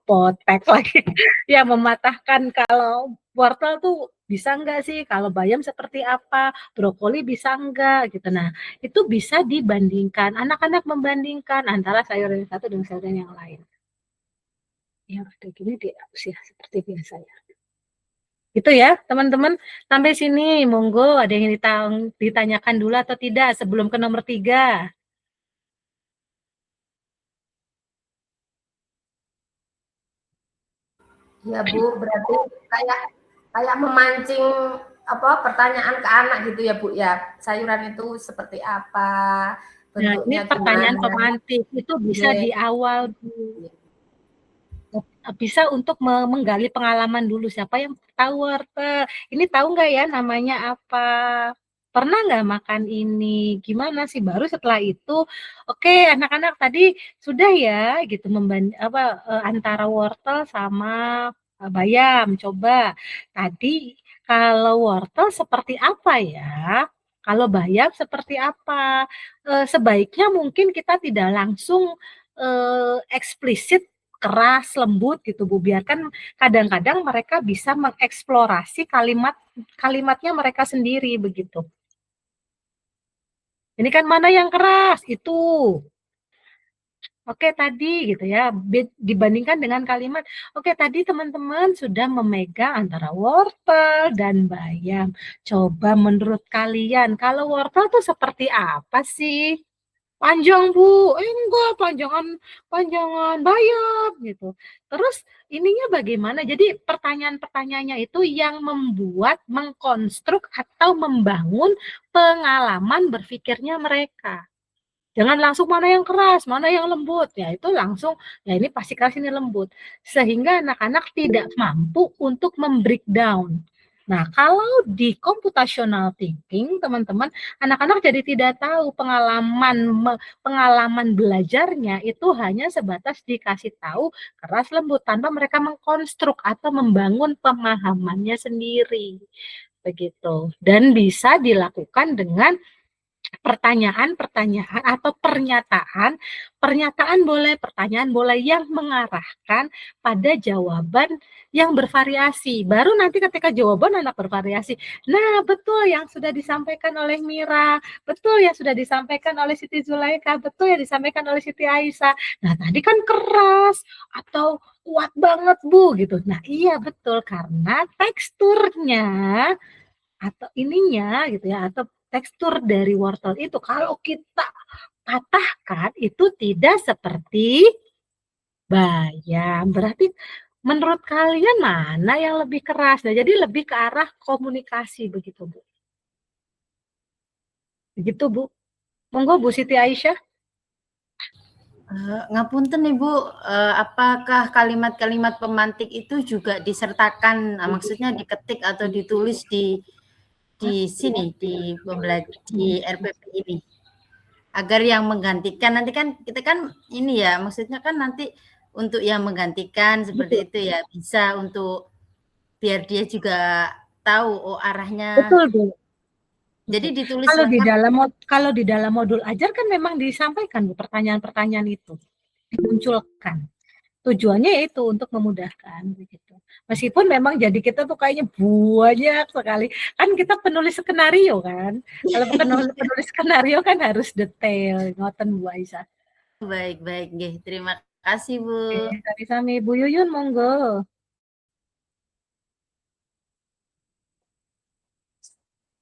potek lagi. Ya, mematahkan kalau wortel tuh bisa nggak sih, kalau bayam seperti apa, brokoli bisa nggak, gitu. Nah, itu bisa dibandingkan, anak-anak membandingkan antara sayuran yang satu dengan sayuran yang lain. Yang ada gini di usia seperti biasa ya. Itu ya teman-teman, sampai sini monggo ada yang ditanyakan dulu atau tidak sebelum ke nomor 3. Ya Bu, berarti kayak memancing pertanyaan ke anak gitu ya Bu ya. Sayuran itu seperti apa, Nah, ini bentuknya pertanyaan gimana. pemantik itu bisa di awal Bu. Bisa untuk menggali pengalaman dulu, siapa yang tahu wortel, ini tahu nggak ya namanya apa, pernah nggak makan ini, gimana sih, baru setelah itu, oke anak-anak tadi sudah ya gitu antara wortel sama bayam, coba tadi kalau wortel seperti apa ya, kalau bayam seperti apa, sebaiknya mungkin kita tidak langsung eksplisit keras, lembut gitu Bu, biarkan kadang-kadang mereka bisa mengeksplorasi kalimatnya mereka sendiri begitu. Ini kan mana yang keras, itu. Oke tadi gitu ya, dibandingkan dengan kalimat, oke tadi teman-teman sudah memegang antara wortel dan bayam. Coba menurut kalian, kalau wortel tuh seperti apa sih? Panjang Bu, enggak panjangan bayam gitu. Terus ininya bagaimana? Jadi pertanyaan-pertanyaannya itu yang membuat, mengkonstruk atau membangun pengalaman berpikirnya mereka. Jangan langsung mana yang keras, mana yang lembut. Ya itu langsung, ya ini pasti keras, ini lembut. Sehingga anak-anak tidak mampu untuk membreakdown. Nah, kalau di computational thinking, teman-teman, anak-anak jadi tidak tahu pengalaman belajarnya itu hanya sebatas dikasih tahu keras lembut tanpa mereka mengkonstruk atau membangun pemahamannya sendiri. Begitu. Dan bisa dilakukan dengan pertanyaan-pertanyaan atau pernyataan boleh, pertanyaan boleh yang mengarahkan pada jawaban yang bervariasi. Baru nanti ketika jawaban anak bervariasi, nah betul yang sudah disampaikan oleh Mira, betul yang sudah disampaikan oleh Siti Zulaika, betul yang disampaikan oleh Siti Aisyah. Nah tadi kan keras atau kuat banget Bu gitu. Nah iya betul karena teksturnya atau ininya gitu ya, atau tekstur dari wortel itu kalau kita patahkan itu tidak seperti bayam. Berarti menurut kalian mana yang lebih keras? Nah, jadi lebih ke arah komunikasi begitu, Bu. Begitu, Bu. Monggo Bu Siti Aisyah. Ngapunten Ibu, apakah kalimat-kalimat pemantik itu juga disertakan, maksudnya diketik atau ditulis di sini di RPP ini, agar yang menggantikan nanti kan kita kan ini ya, maksudnya kan nanti untuk yang menggantikan seperti itu ya, bisa untuk biar dia juga tahu oh arahnya. Betul, Bu. Jadi ditulis kalau di dalam modul ajar kan memang disampaikan Bu pertanyaan-pertanyaan itu dimunculkan. Tujuannya itu untuk memudahkan begitu. Meskipun memang jadi kita tuh kayaknya banyak sekali. Kan kita penulis skenario kan. Kalau penulis skenario kan harus detail, ngoten Bu Aisyah. Baik, nggih. Terima kasih, Bu. Oke, sami Bu Yuyun monggo.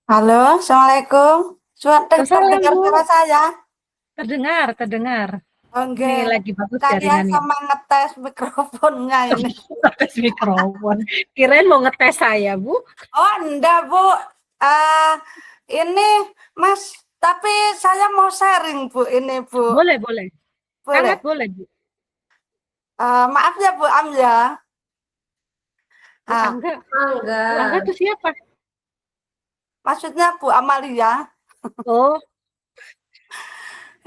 Halo, Assalamualaikum. Terdengar suara saya? Terdengar. Oke. Nih lagi bagus Kalian jaringannya. sama ngetes mikrofonnya ini. Ngetes mikrofon. Kirain mau ngetes saya, Bu. Oh, enggak, Bu. Ini, Mas, tapi saya mau sharing, Bu, ini, Bu. Boleh. Boleh. Sangat boleh, Bu. Maaf ya, Bu Amya. Bu Angga. Bu Angga itu siapa? Maksudnya Bu Amalia. Oh.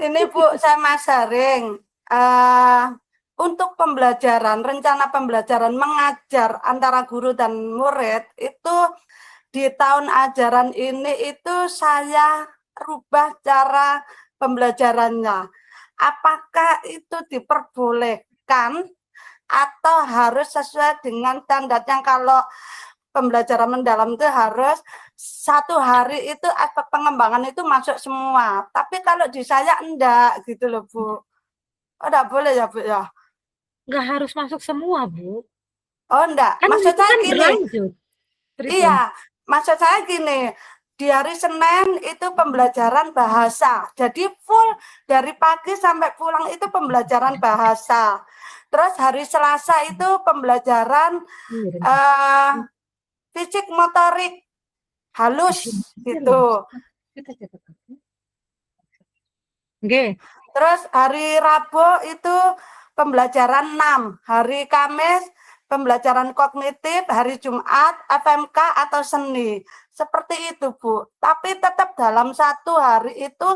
Ini Bu, saya mau sharing. Untuk pembelajaran, rencana pembelajaran mengajar antara guru dan murid itu di tahun ajaran ini itu saya rubah cara pembelajarannya. Apakah itu diperbolehkan atau harus sesuai dengan standar yang kalau pembelajaran mendalam itu harus satu hari itu aspek pengembangan itu masuk semua. Tapi kalau di saya enggak gitu loh Bu. Oh enggak boleh ya Bu ya? Enggak harus masuk semua, Bu. Oh enggak, Kan maksud saya gini. Berlanjut. Iya, maksud saya gini. Di hari Senin itu pembelajaran bahasa. Jadi full dari pagi sampai pulang itu pembelajaran bahasa. Terus hari Selasa itu pembelajaran fisik motorik halus gitu. Oke. Terus hari Rabu itu pembelajaran 6, hari Kamis pembelajaran kognitif, hari Jumat FMK atau seni. Seperti itu, Bu. Tapi tetap dalam satu hari itu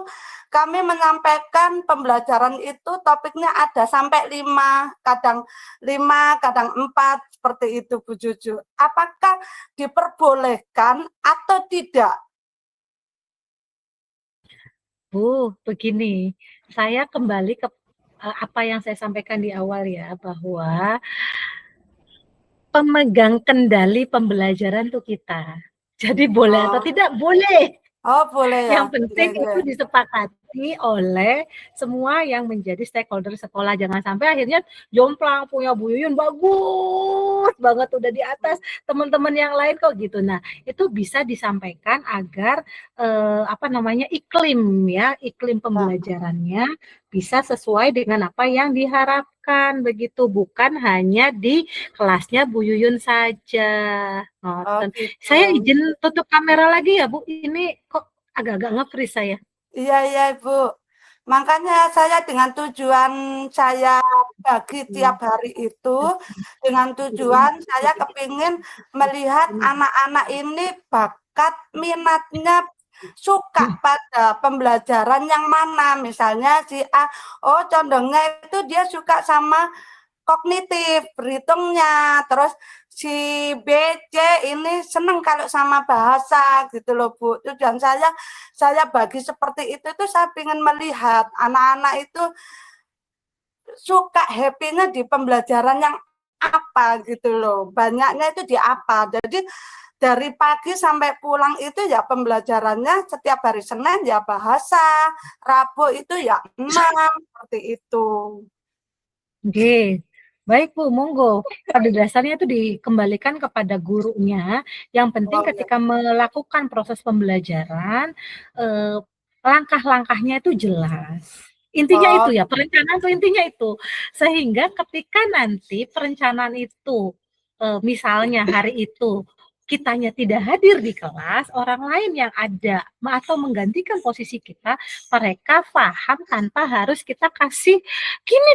kami menyampaikan pembelajaran itu topiknya ada sampai 5, kadang 4, seperti itu, Bu Juju. Apakah diperbolehkan atau tidak? Bu, begini, saya kembali ke apa yang saya sampaikan di awal ya, bahwa pemegang kendali pembelajaran tuh kita. Jadi boleh atau tidak? Boleh. Oh, boleh ya. Yang penting itu disepakati oleh semua yang menjadi stakeholder sekolah. Jangan sampai akhirnya jomplang punya Bu Yuyun bagus banget udah di atas teman-teman yang lain kok gitu. Nah, itu bisa disampaikan agar iklim pembelajarannya bisa sesuai dengan apa yang diharapkan begitu, bukan hanya di kelasnya Bu Yuyun saja. Gitu. Saya izin tutup kamera lagi ya, Bu. Ini kok agak-agak nge-freeze saya. Iya, Bu. Makanya saya dengan tujuan saya bagi tiap hari itu, dengan tujuan saya kepingin melihat anak-anak ini bakat minatnya suka pada pembelajaran yang mana. Misalnya si A, oh condongnya itu dia suka sama kognitif, berhitungnya, terus si B, C ini seneng kalau sama bahasa gitu loh, Bu. Tujuan saya bagi seperti itu tuh saya ingin melihat anak-anak itu suka happy-nya di pembelajaran yang apa gitu loh. Banyaknya itu di apa. Jadi dari pagi sampai pulang itu ya pembelajarannya setiap hari Senin ya bahasa, Rabu itu ya 6, seperti itu. Oke. Baik Bu, monggo. Pada dasarnya itu dikembalikan kepada gurunya. Yang penting ketika melakukan proses pembelajaran, langkah-langkahnya itu jelas. Intinya itu ya, perencanaan itu intinya itu. Sehingga ketika nanti perencanaan itu, misalnya hari itu, kitanya tidak hadir di kelas, orang lain yang ada atau menggantikan posisi kita, mereka paham tanpa harus kita kasih gini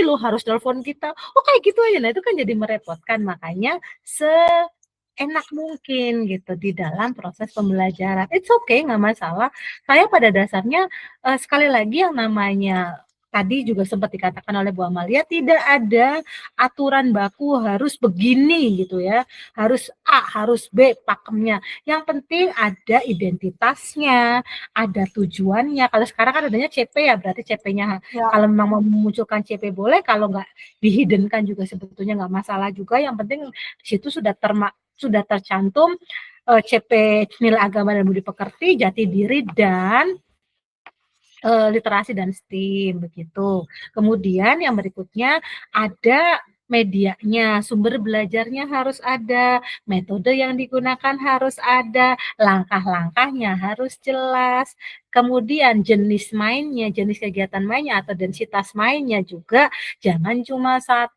loh harus telepon kita. Oh kayak gitu aja. Nah itu kan jadi merepotkan. Makanya seenak mungkin gitu di dalam proses pembelajaran. It's okay, nggak masalah. Saya pada dasarnya sekali lagi yang namanya tadi juga sempat dikatakan oleh Bu Amalia, tidak ada aturan baku harus begini gitu ya, harus A, harus B pakemnya. Yang penting ada identitasnya, ada tujuannya. Kalau sekarang kan adanya CP ya, berarti CP-nya kalau memang mau memunculkan CP boleh, kalau nggak dihiddenkan juga sebetulnya nggak masalah juga. Yang penting di situ sudah tercantum CP nilai agama dan budi pekerti, jati diri dan literasi dan STEAM begitu. Kemudian yang berikutnya ada medianya, sumber belajarnya harus ada, metode yang digunakan harus ada, langkah-langkahnya harus jelas. Kemudian jenis mainnya, jenis kegiatan mainnya atau densitas mainnya juga jangan cuma 1,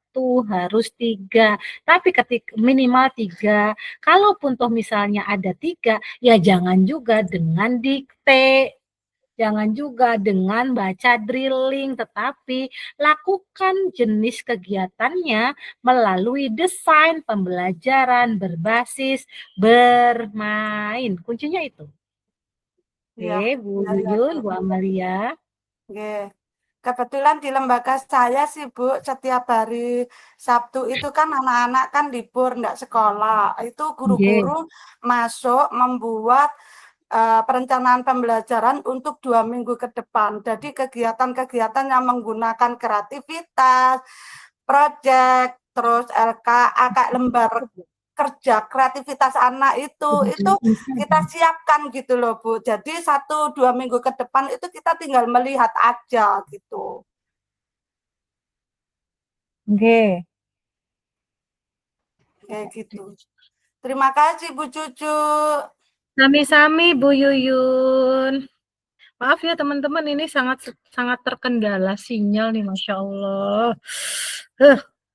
harus 3. Tapi ketika minimal 3. Kalaupun toh misalnya ada 3, ya jangan juga dengan dikte. Jangan juga dengan baca drilling, tetapi lakukan jenis kegiatannya melalui desain pembelajaran berbasis bermain. Kuncinya itu. Oke, Bu Yuyun, Bu Amalia. Kebetulan di lembaga saya sih Bu, setiap hari Sabtu itu kan anak-anak kan libur, enggak sekolah. Itu guru-guru masuk membuat perencanaan pembelajaran untuk 2 minggu ke depan. Jadi kegiatan-kegiatan yang menggunakan kreativitas, proyek, terus LKA, lembar kerja kreativitas anak itu kita siapkan gitu loh Bu. Jadi 1-2 minggu ke depan itu kita tinggal melihat aja gitu. Oke. Kayak gitu. Terima kasih Bu Cucu. Sami-sami Bu Yuyun. Maaf ya teman-teman, ini sangat terkendala sinyal nih, Masya Allah.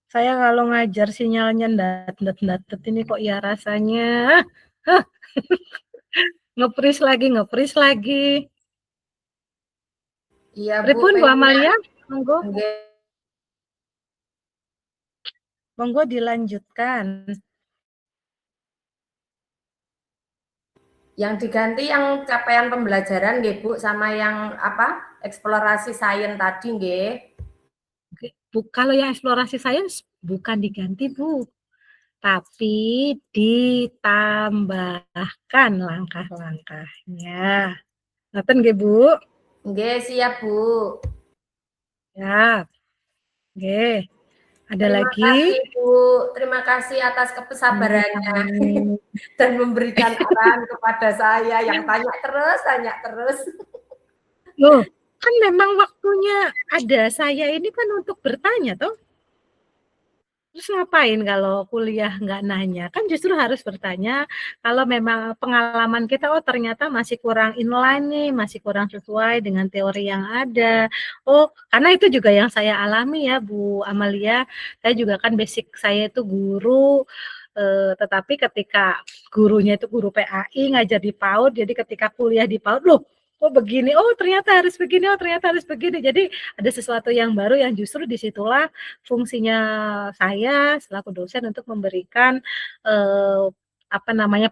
Saya kalau ngajar sinyalnya ndat ini kok ya rasanya. Nge-freeze lagi. Iya Bu. Pripun Bu Amalia? Monggo. Monggo dilanjutkan. Yang diganti yang capaian pembelajaran nggih Bu, sama yang apa? Eksplorasi sains tadi nggih. Kalau yang eksplorasi sains bukan diganti, Bu. Tapi ditambahkan langkah-langkahnya. Ngoten nggih, Bu? Nggih, siap Bu. Ya. Nggih. Ada Terima lagi? kasih Bu, terima kasih atas kesabarannya dan memberikan arahan kepada saya yang tanya terus. Loh, kan memang waktunya ada saya ini kan untuk bertanya toh. Terus ngapain kalau kuliah nggak nanya? Kan justru harus bertanya kalau memang pengalaman kita, oh ternyata masih kurang inline nih, masih kurang sesuai dengan teori yang ada. Oh, karena itu juga yang saya alami ya Bu Amalia. Saya juga kan basic saya itu guru, tetapi ketika gurunya itu guru PAI, ngajar di PAUD, jadi ketika kuliah di PAUD, loh oh begini, oh ternyata harus begini, oh ternyata harus begini. Jadi ada sesuatu yang baru yang justru disitulah fungsinya saya selaku dosen untuk memberikan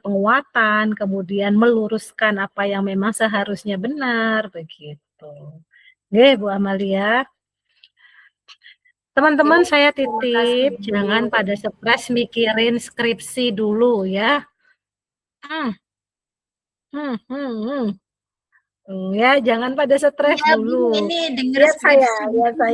penguatan, kemudian meluruskan apa yang memang seharusnya benar begitu. Oke, Bu Amalia. Teman-teman saya titip, jangan pada stres mikirin skripsi dulu ya. Ya, jangan pada stres Ya, Bu, dulu. ini denger Lihat saya, skripsi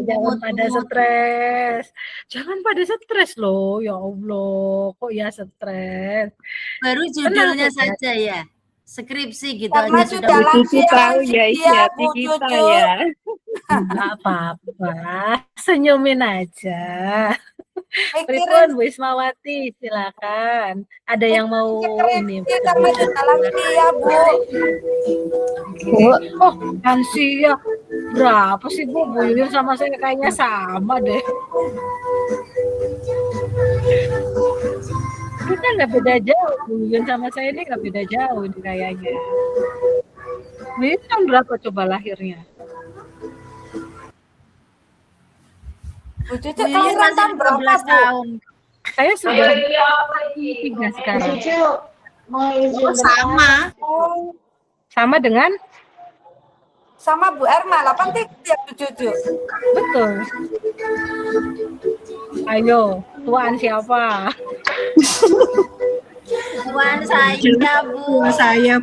jangan pada stres. Jangan pada stres loh, ya Allah, kok ya stres. Baru judulnya saja ya. Skripsi gitu Karena aja sudah sudah lagi tahu ya isi ya hati Bu kita Cucu. ya. Enggak apa-apa, senyumin aja. Mikirin Pripun Bu Ismawati, silakan. Ada yang mau ini karena sudah lagi ya Bu. Oh, lansia. Berapa sih Bu? Bu Yuyun sama saya kayaknya sama deh. Kita nggak beda jauh. Bu Yuyun sama saya ini nggak beda jauh nih kayaknya. Bu Yuyun tahun berapa coba lahirnya? Bu Cucu Bu Yuyun kelahiran masih tahun berapa 15 Bu? tahun. Saya sudah 3 sekarang. Oh, sama. Sama dengan? Sama Bu Erma 83 ya Bu Cucu. Betul. Ayo, tuan siapa? Tuan saya, Bu. Saya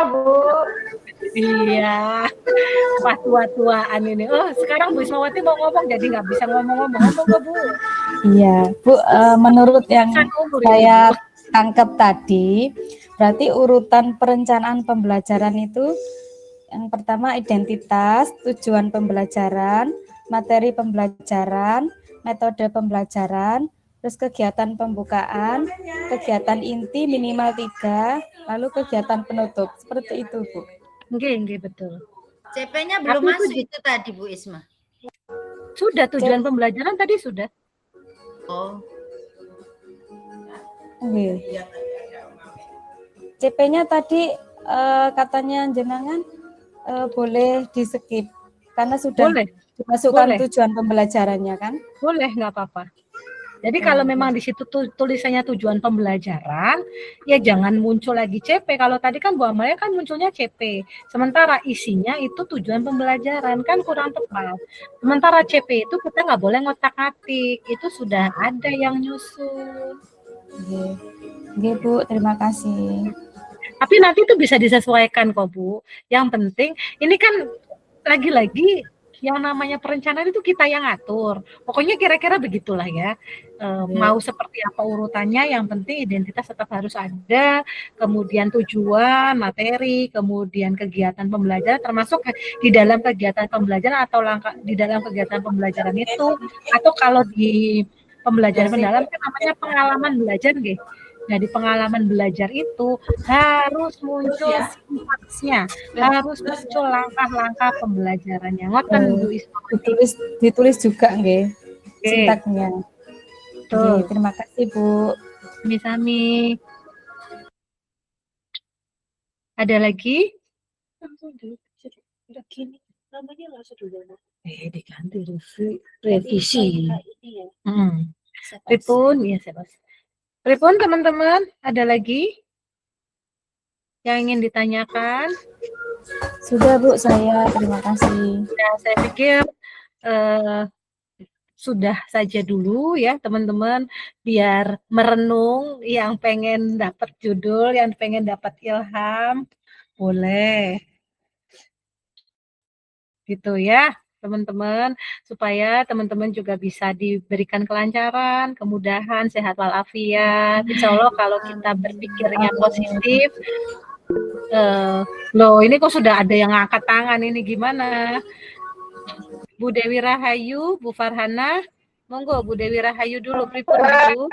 Bu. Iya. Wah, tua-tuaan ini. Oh, sekarang Bu Ismawati mau ngomong jadi nggak bisa ngomong-ngomong. Ngomong nggak, Bu? Iya, Bu, menurut yang Umur saya ini, Bu. tangkap tadi, berarti urutan perencanaan pembelajaran itu yang pertama identitas, tujuan pembelajaran, materi pembelajaran, metode pembelajaran, terus kegiatan pembukaan, kegiatan inti minimal 3, lalu kegiatan penutup. Seperti itu, Bu. Nggih, betul. CP-nya belum Tapi masuk itu tadi Bu Isma. Sudah tujuan pembelajaran tadi sudah. Oh, Oke. CP-nya tadi katanya jenengan boleh di skip karena sudah Boleh. dimasukkan Boleh. tujuan pembelajarannya kan? Boleh, nggak apa-apa. Jadi kalau memang di situ tulisannya tujuan pembelajaran, ya jangan muncul lagi CP. Kalau tadi kan Bu Amalia kan munculnya CP. Sementara isinya itu tujuan pembelajaran, kan kurang tepat. Sementara CP itu kita nggak boleh ngotak-atik. Itu sudah ada yang nyusun. Oke, Bu, terima kasih. Tapi nanti itu bisa disesuaikan kok Bu. Yang penting, ini kan lagi-lagi yang namanya perencanaan itu kita yang atur. Pokoknya kira-kira begitulah ya. Mau seperti apa urutannya, yang penting identitas tetap harus ada, kemudian tujuan, materi, kemudian kegiatan pembelajaran, termasuk di dalam kegiatan pembelajaran atau langkah di dalam kegiatan pembelajaran itu, atau kalau di pembelajaran mendalam kan namanya pengalaman belajar nggih. Nah, di pengalaman belajar itu harus muncul sintaksnya, harus muncul langkah-langkah pembelajarannya. Ngoten Bu Isma. Ditulis juga nggih Oke. sintaknya. Betul. Oke, terima kasih, Bu. Sami-sami. Ada lagi? Diganti revisi. Pripun, ya saya Pripun teman-teman, ada lagi yang ingin ditanyakan? Sudah Bu, saya terima kasih. Ya, saya pikir sudah saja dulu ya teman-teman, biar merenung, yang pengen dapat judul, yang pengen dapat ilham, boleh. Gitu ya teman-teman, supaya teman-teman juga bisa diberikan kelancaran, kemudahan, sehat walafiat. Insya Allah kalau kita berpikirnya positif, loh ini kok sudah ada yang angkat tangan, ini gimana? Bu Dewi Rahayu, Bu Farhana, monggo Bu Dewi Rahayu dulu, pripun Bu?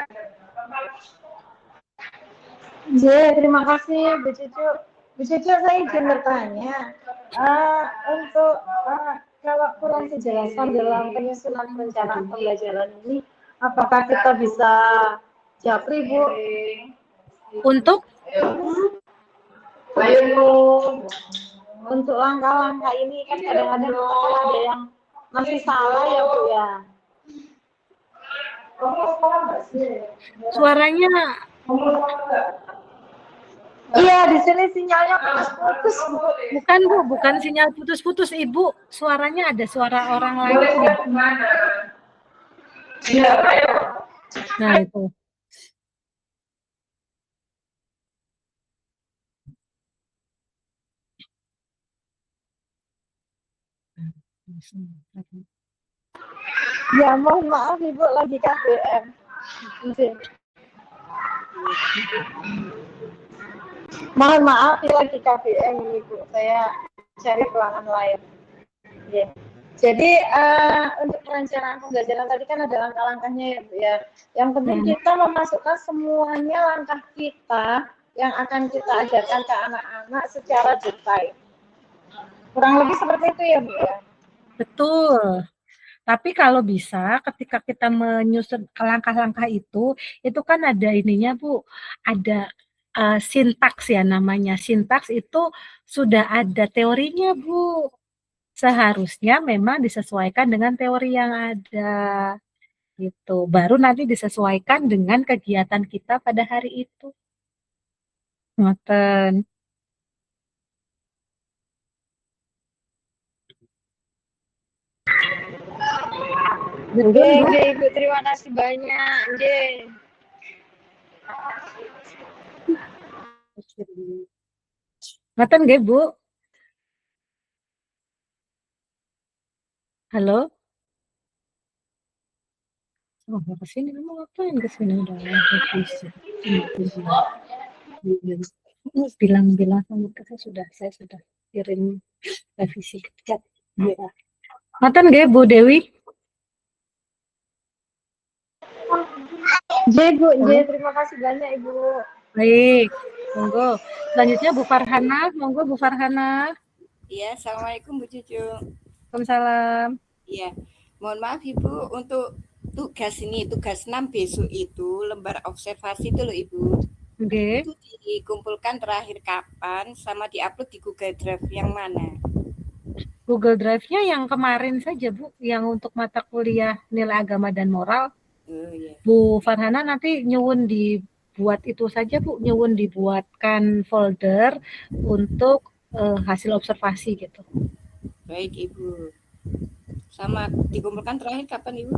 Terima kasih Bu Cucu. Bu Cucu, saya izin bertanya, untuk kalau kurang dijelaskan dalam penyusunan rencana pembelajaran ini, apakah kita bisa japri Bu? Untuk? Untuk langkah-langkah ini kan kadang-kadang ada yang masih salah ya Bu ya. Suaranya Iya, di sini sinyalnya putus-putus Bu. bukan Bu, bukan sinyal putus-putus Ibu, suaranya ada suara orang lain. Nah itu. Ya, mohon maaf Ibu, lagi KBM. Mohon maaf, lagi KBM ini Bu. Saya cari ruangan lain. Ya. Jadi untuk perencanaan pembelajaran tadi kan ada langkah-langkahnya ya Bu ya. Yang penting kita memasukkan semuanya langkah kita yang akan kita ajarkan ke anak-anak secara detail. Kurang lebih seperti itu ya Bu ya. Betul. Tapi kalau bisa ketika kita menyusun langkah-langkah itu kan ada ininya Bu, ada sintaks ya namanya. Sintaks itu sudah ada teorinya Bu. Seharusnya memang disesuaikan dengan teori yang ada. Gitu. Baru nanti disesuaikan dengan kegiatan kita pada hari itu. Ngoten. Oke, Ibu, terima kasih banyak. Ngoten nggih, Bu? Halo? Oh, mau kesini, kamu ngapain kesini? Udah revisi. Bilang sama saya sudah kirim revisi ke chat. Ya. Ngoten nggih, Bu Dewi? Bu, terima kasih banyak Ibu. Baik, monggo. Selanjutnya Bu Farhana, monggo Bu Farhana. Iya, Assalamualaikum Bu Cucu. Waalaikumsalam. Iya, mohon maaf Ibu, untuk tugas 6 besok itu lembar observasi itu loh Ibu. Oke. Itu dikumpulkan terakhir kapan sama diupload di Google Drive yang mana? Google Drive-nya yang kemarin saja Bu, yang untuk mata kuliah nilai agama dan moral. Oh, iya. Bu Farhana nanti nyuwun dibuat itu saja Bu, nyuwun dibuatkan folder untuk hasil observasi gitu. Baik Ibu. Sama dikumpulkan terakhir kapan Ibu?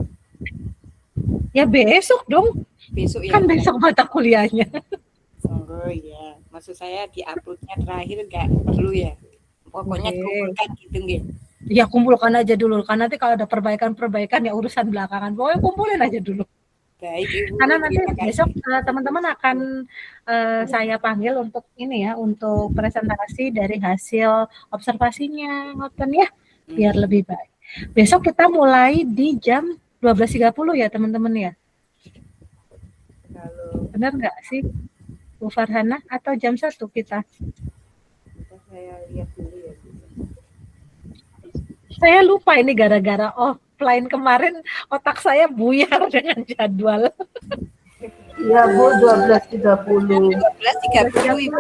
Ya besok dong. Besok ya. Kan besok mata kuliahnya. Oh iya, maksud saya diuploadnya terakhir nggak perlu ya. Pokoknya dikumpulkan gitu nggih. Ya kumpulkan aja dulu, karena nanti kalau ada perbaikan ya urusan belakangan. Pokoknya kumpulin aja dulu. Baik Ibu. Karena nanti besok teman-teman akan saya panggil untuk ini ya, untuk presentasi dari hasil observasinya, ngoten ya, biar lebih baik. Besok kita mulai di jam 12.30 ya teman-teman ya. Benar nggak sih Bu Farhana, atau jam 1 kita? Saya lihat dulu ya. Saya lupa ini gara-gara offline kemarin, otak saya buyar dengan jadwal. Iya Bu, 12.30. 12.30 Ibu.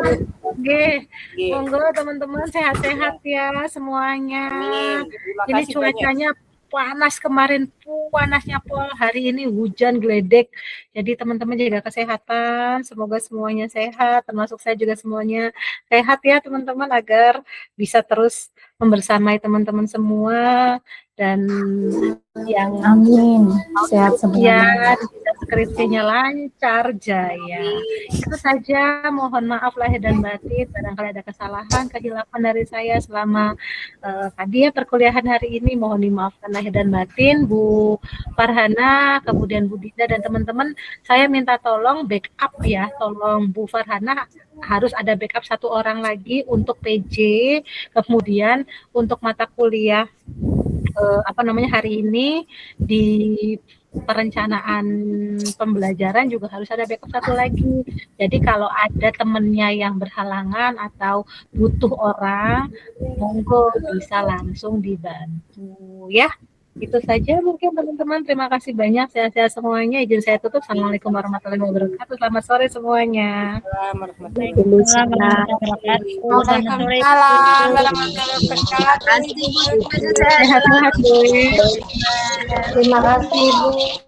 Nggih, Nggih. monggo teman-teman sehat-sehat ya semuanya. Amin. Terima Ini kasih banyak. cuacanya panas kemarin, panasnya pol. Hari ini hujan geledek. Jadi teman-teman jaga kesehatan. Semoga semuanya sehat, termasuk saya juga semuanya sehat ya teman-teman agar bisa terus membersamai teman-teman semua dan yang Amin. Sehat semuanya. ujian bisa skripsinya lancar jaya. Itu saja, mohon maaf lahir dan batin barangkali ada kesalahan, kehilapan dari saya selama tadi ya perkuliahan hari ini, mohon dimaafkan lahir dan batin. Bu Farhana, kemudian Bu Dinda dan teman-teman, saya minta tolong backup ya, tolong Bu Farhana harus ada backup 1 orang lagi untuk PJ, kemudian untuk mata kuliah hari ini di perencanaan pembelajaran juga harus ada backup 1 lagi. Jadi kalau ada temennya yang berhalangan atau butuh orang, monggo bisa langsung dibantu ya. Itu saja mungkin teman-teman. Terima kasih banyak. Sehat-sehat semuanya. Izin saya tutup. Assalamualaikum warahmatullahi wabarakatuh. Selamat sore semuanya. Waalaikumsalam warahmatullahi wabarakatuh. Sehat-sehat Bu. Terima kasih Bu.